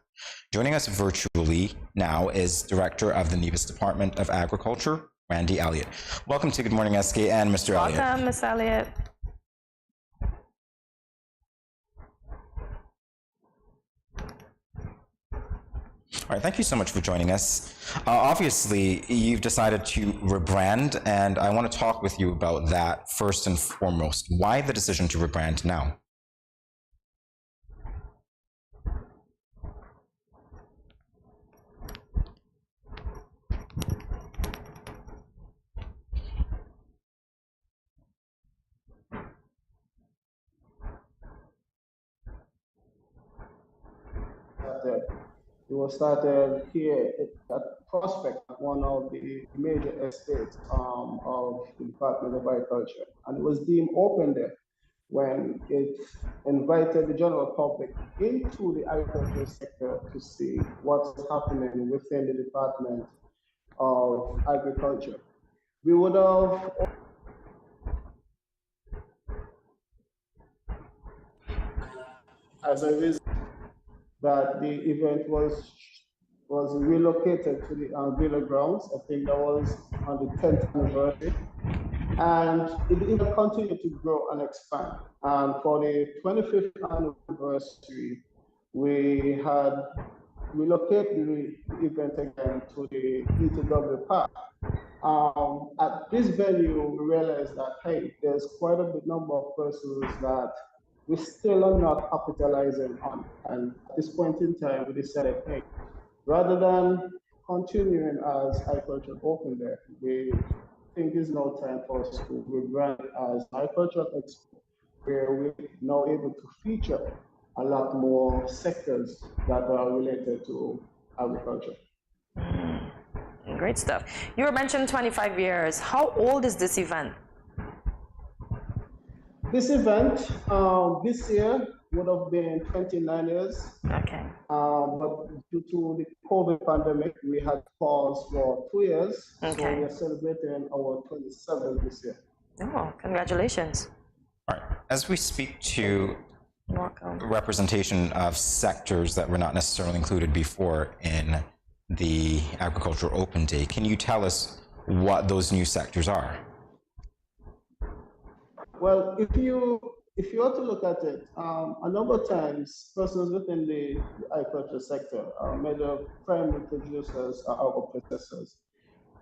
Joining us virtually now is Director of the Nevis Department of Agriculture, Randy Elliott. Welcome to Good Morning SKN, Mr. Elliott. Welcome, Ms. Elliott. All right, thank you so much for joining us. Obviously, you've decided to rebrand, and I want to talk with you about that first and foremost. Why the decision to rebrand now? It was started here at Prospect, one of the major estates of the Department of Agriculture. And it was deemed open there when it invited the general public into the agricultural sector to see what's happening within the Department of Agriculture. We would have as a result that the event was relocated to the Villa grounds. I think that was on the 10th anniversary. And it even continued to grow and expand. And for the 25th anniversary, we had relocated the event again to the E2W Park. At this venue, we realized that, hey, there's quite a big number of persons that we still are not capitalizing on. And at this point in time, we decided, hey, rather than continuing as Agriculture Open Day, we think it's now time for us to rebrand as Agricultural Expo, where we're now able to feature a lot more sectors that are related to agriculture. Great stuff. You were mentioned 25 years. How old is this event? This event this year would have been 29 years. Okay. But due to the COVID pandemic, we had paused for 2 years. Okay. So we are celebrating our 27th this year. Oh, congratulations. All right. As we speak to representation of sectors that were not necessarily included before in the Agriculture Open Day, can you tell us what those new sectors are? Well, if you are to look at it, a number of times persons within the agriculture sector, major primary producers or agro-processors,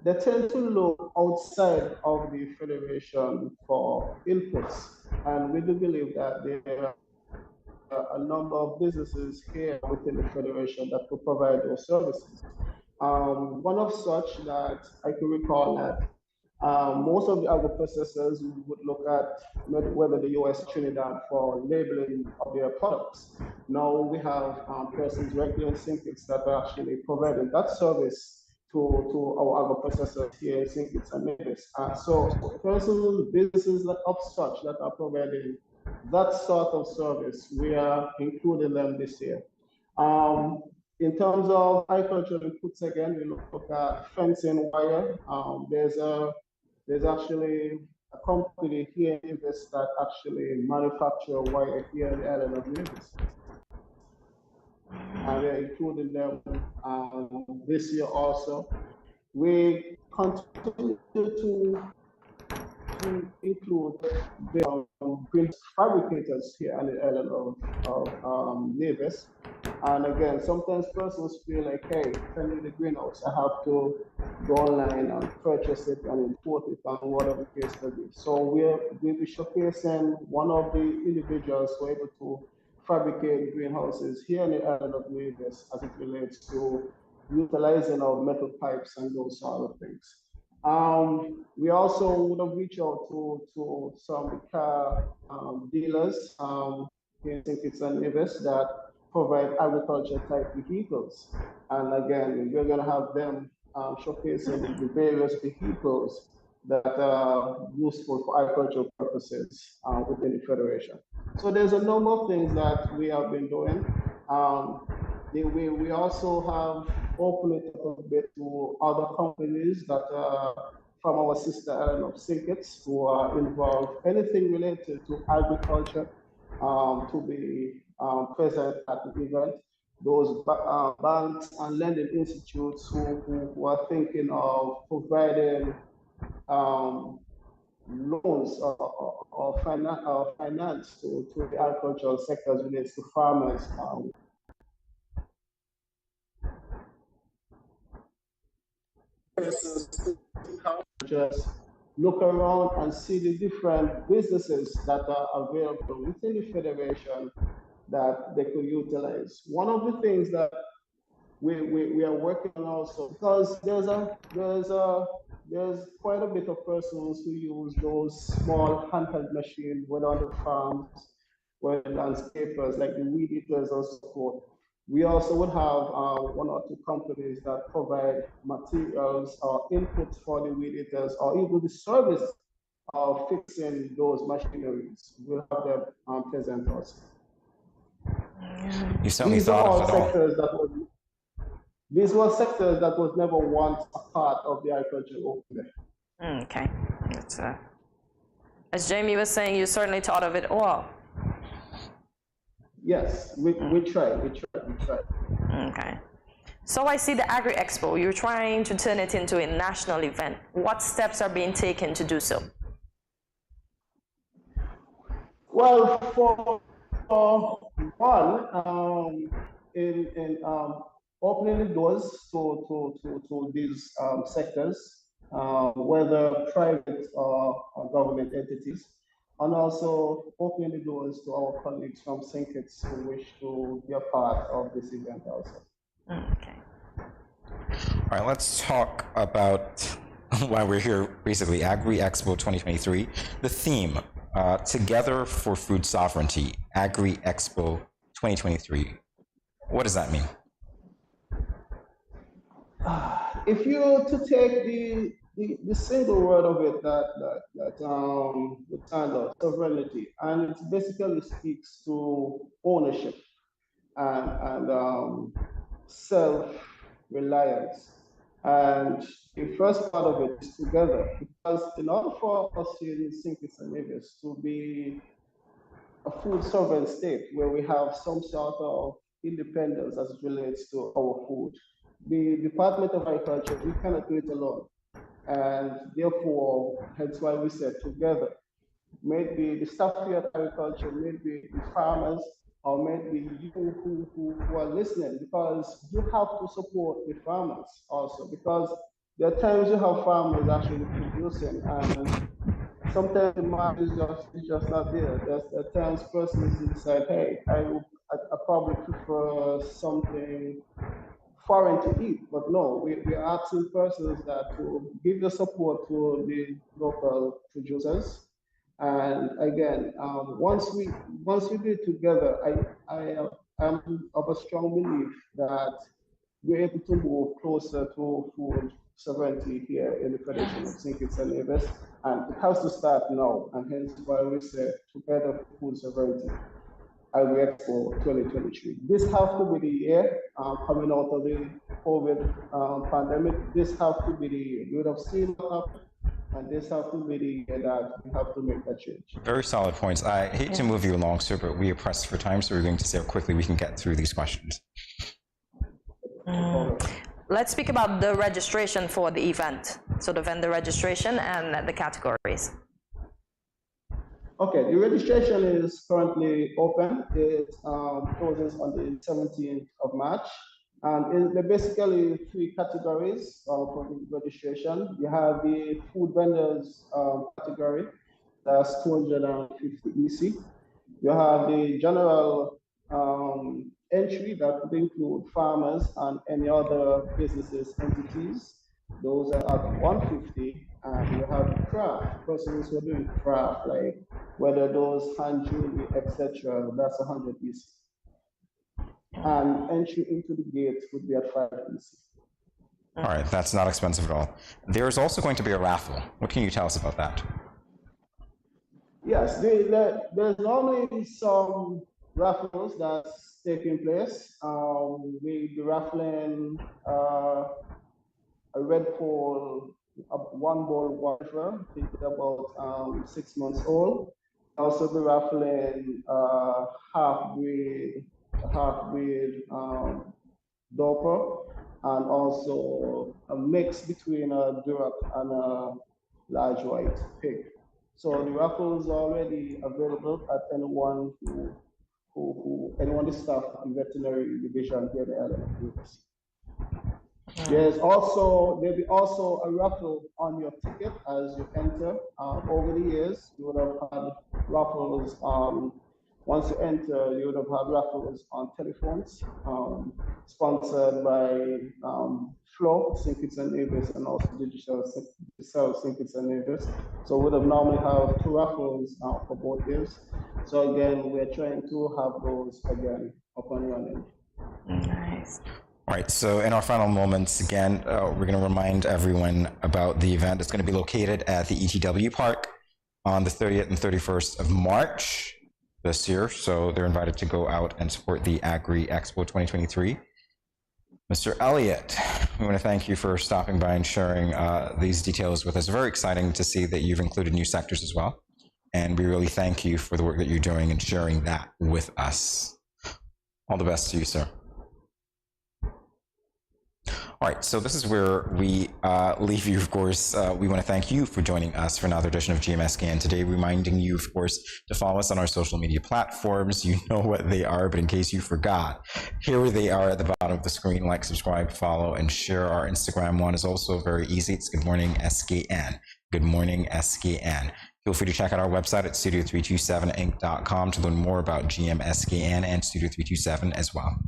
they tend to look outside of the federation for inputs, and we do believe that there are a number of businesses here within the federation that could provide those services. One of such that I can recall that most of the agro-processors would look at whether the U.S. Trinidad for labeling of their products. Now we have persons regular in st.kitts that are actually providing that service to our agro-processors here in st.kitts and Nevis. So persons, businesses of such that are providing that sort of service, we are including them this year. In terms of agricultural inputs, again, we look at fencing wire. There's actually a company here in Nevis that actually manufacture wire here in the island of Nevis. And we're including them this year also. We continue to include the green fabricators here on the island of Nevis. And again, sometimes persons feel like, hey, send me the greenhouse. I have to go online and purchase it and import it and whatever the case may be. So we'll be showcasing one of the individuals who are able to fabricate greenhouses here in the island of Nevis as it relates to utilizing of metal pipes and those sort of things. We also would have reached out to some car dealers in St. Kitts and Nevis that provide agriculture type vehicles. And again, we're going to have them showcasing the various vehicles that are useful for agricultural purposes within the Federation. So there's a number of things that we have been doing. We also have opened it up a bit to other companies that are from our sister island of St. Kitts who are involved, anything related to agriculture, to be present at the event. Those banks and lending institutes who are thinking of providing loans or finance to the agricultural sector as relates to farmers. Just look around and see the different businesses that are available within the Federation that they could utilize. One of the things that we are working on also, because there's quite a bit of persons who use those small handheld machines, whether on the farms, whether landscapers, like the weed eaters and so forth. We also would have one or two companies that provide materials or inputs for the weed eaters, or even the service of fixing those machineries. We'll have them present also. You certainly thought of it all. These were sectors that was never once a part of the agricultural open. Okay, that's as Jamie was saying, you certainly thought of it all. Yes, we tried. Okay. So I see the Agri Expo, you're trying to turn it into a national event. What steps are being taken to do so? Well, for one, in opening the doors to these sectors, whether private or government entities, and also opening the doors to our colleagues from St. Kitts who wish to be a part of this event also. Okay. All right, let's talk about why we're here, basically, Agri Expo 2023. The theme, Together for Food Sovereignty, Agri Expo 2023. What does that mean? If you were to take the single word of it that would stand out, sovereignty, and it basically speaks to ownership and self-reliance. And the first part of it is together, because in order for us here in St. Kitts and Nevis to be a food sovereign state where we have some sort of independence as it relates to our food, the Department of Agriculture, we cannot do it alone. And therefore, hence why we said together. Maybe the staff here at agriculture, maybe the farmers, or maybe you who are listening, because you have to support the farmers also, because there are times you have farmers actually producing, and sometimes the market is just not there. There are times persons decide, hey, I probably prefer something foreign to eat, but no, we are asking persons that to give the support to the local producers. And again, once we do it together, I am of a strong belief that we're able to move closer to food sovereignty here in the Federation of St. Kitts and Nevis, and it has to start now, and hence why we say together for food sovereignty. Agri Expo 2023. This has to be the year coming out of the COVID pandemic. This has to be the year. You would have seen what happened, and this has to be the year that we have to make that change. Very solid points. I hate to move you along, sir, but we are pressed for time, so we're going to see how quickly we can get through these questions. Let's speak about the registration for the event. So the vendor registration and the categories. Okay, the registration is currently open. It closes on the 17th of March. And there are basically three categories for the registration. You have the food vendors category, that's 250 EC. You have the general entry that would include farmers and any other businesses, entities. Those are at 150. and you have craft, persons who are doing craft, like whether those hand jewelry, etc. That's 100 EC. And entry into the gate would be at 5 EC. All right, that's not expensive at all. There's also going to be a raffle. What can you tell us about that? Yes, there's normally some raffles that's taking place. We'll be raffling a red pole, a 1 ball wafer, I think about 6 months old. Also be raffling half-breed doper, and also a mix between a Duroc and a large white pig. So the raffle is already available at anyone anyone the staff at the veterinary division here in the island of Rivers. There'll be also a raffle on your ticket as you enter. Over the years, you would have had raffles. Once you enter, you would have had raffles on telephones, sponsored by Flo, St. Kitts and Nevis, and also Digital St. Kitts and Nevis. So we would have normally have 2 raffles for both years. So again, we're trying to have those again up and running. Nice. All right, so in our final moments, again, we're going to remind everyone about the event. It's going to be located at the ETW Park on the 30th and 31st of March this year. So they're invited to go out and support the Agri Expo 2023. Mr. Elliott, we want to thank you for stopping by and sharing these details with us. Very exciting to see that you've included new sectors as well. And we really thank you for the work that you're doing and sharing that with us. All the best to you, sir. All right, so this is where we leave you, of course. We want to thank you for joining us for another edition of GMSKN today, reminding you, of course, to follow us on our social media platforms. You know what they are, but in case you forgot, here they are at the bottom of the screen. Like, subscribe, follow, and share. Our Instagram one is also very easy. It's Good Morning SKN. Good Morning SKN. Feel free to check out our website at studio327inc.com to learn more about GMSKN and Studio 327 as well.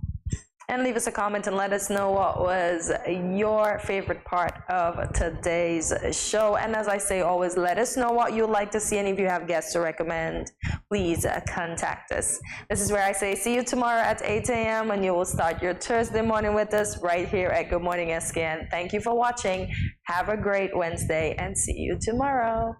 And leave us a comment and let us know what was your favorite part of today's show. And as I say, always let us know what you'd like to see. And if you have guests to recommend, please contact us. This is where I say see you tomorrow at 8 a.m. and you will start your Thursday morning with us right here at Good Morning SKN. Thank you for watching. Have a great Wednesday and see you tomorrow.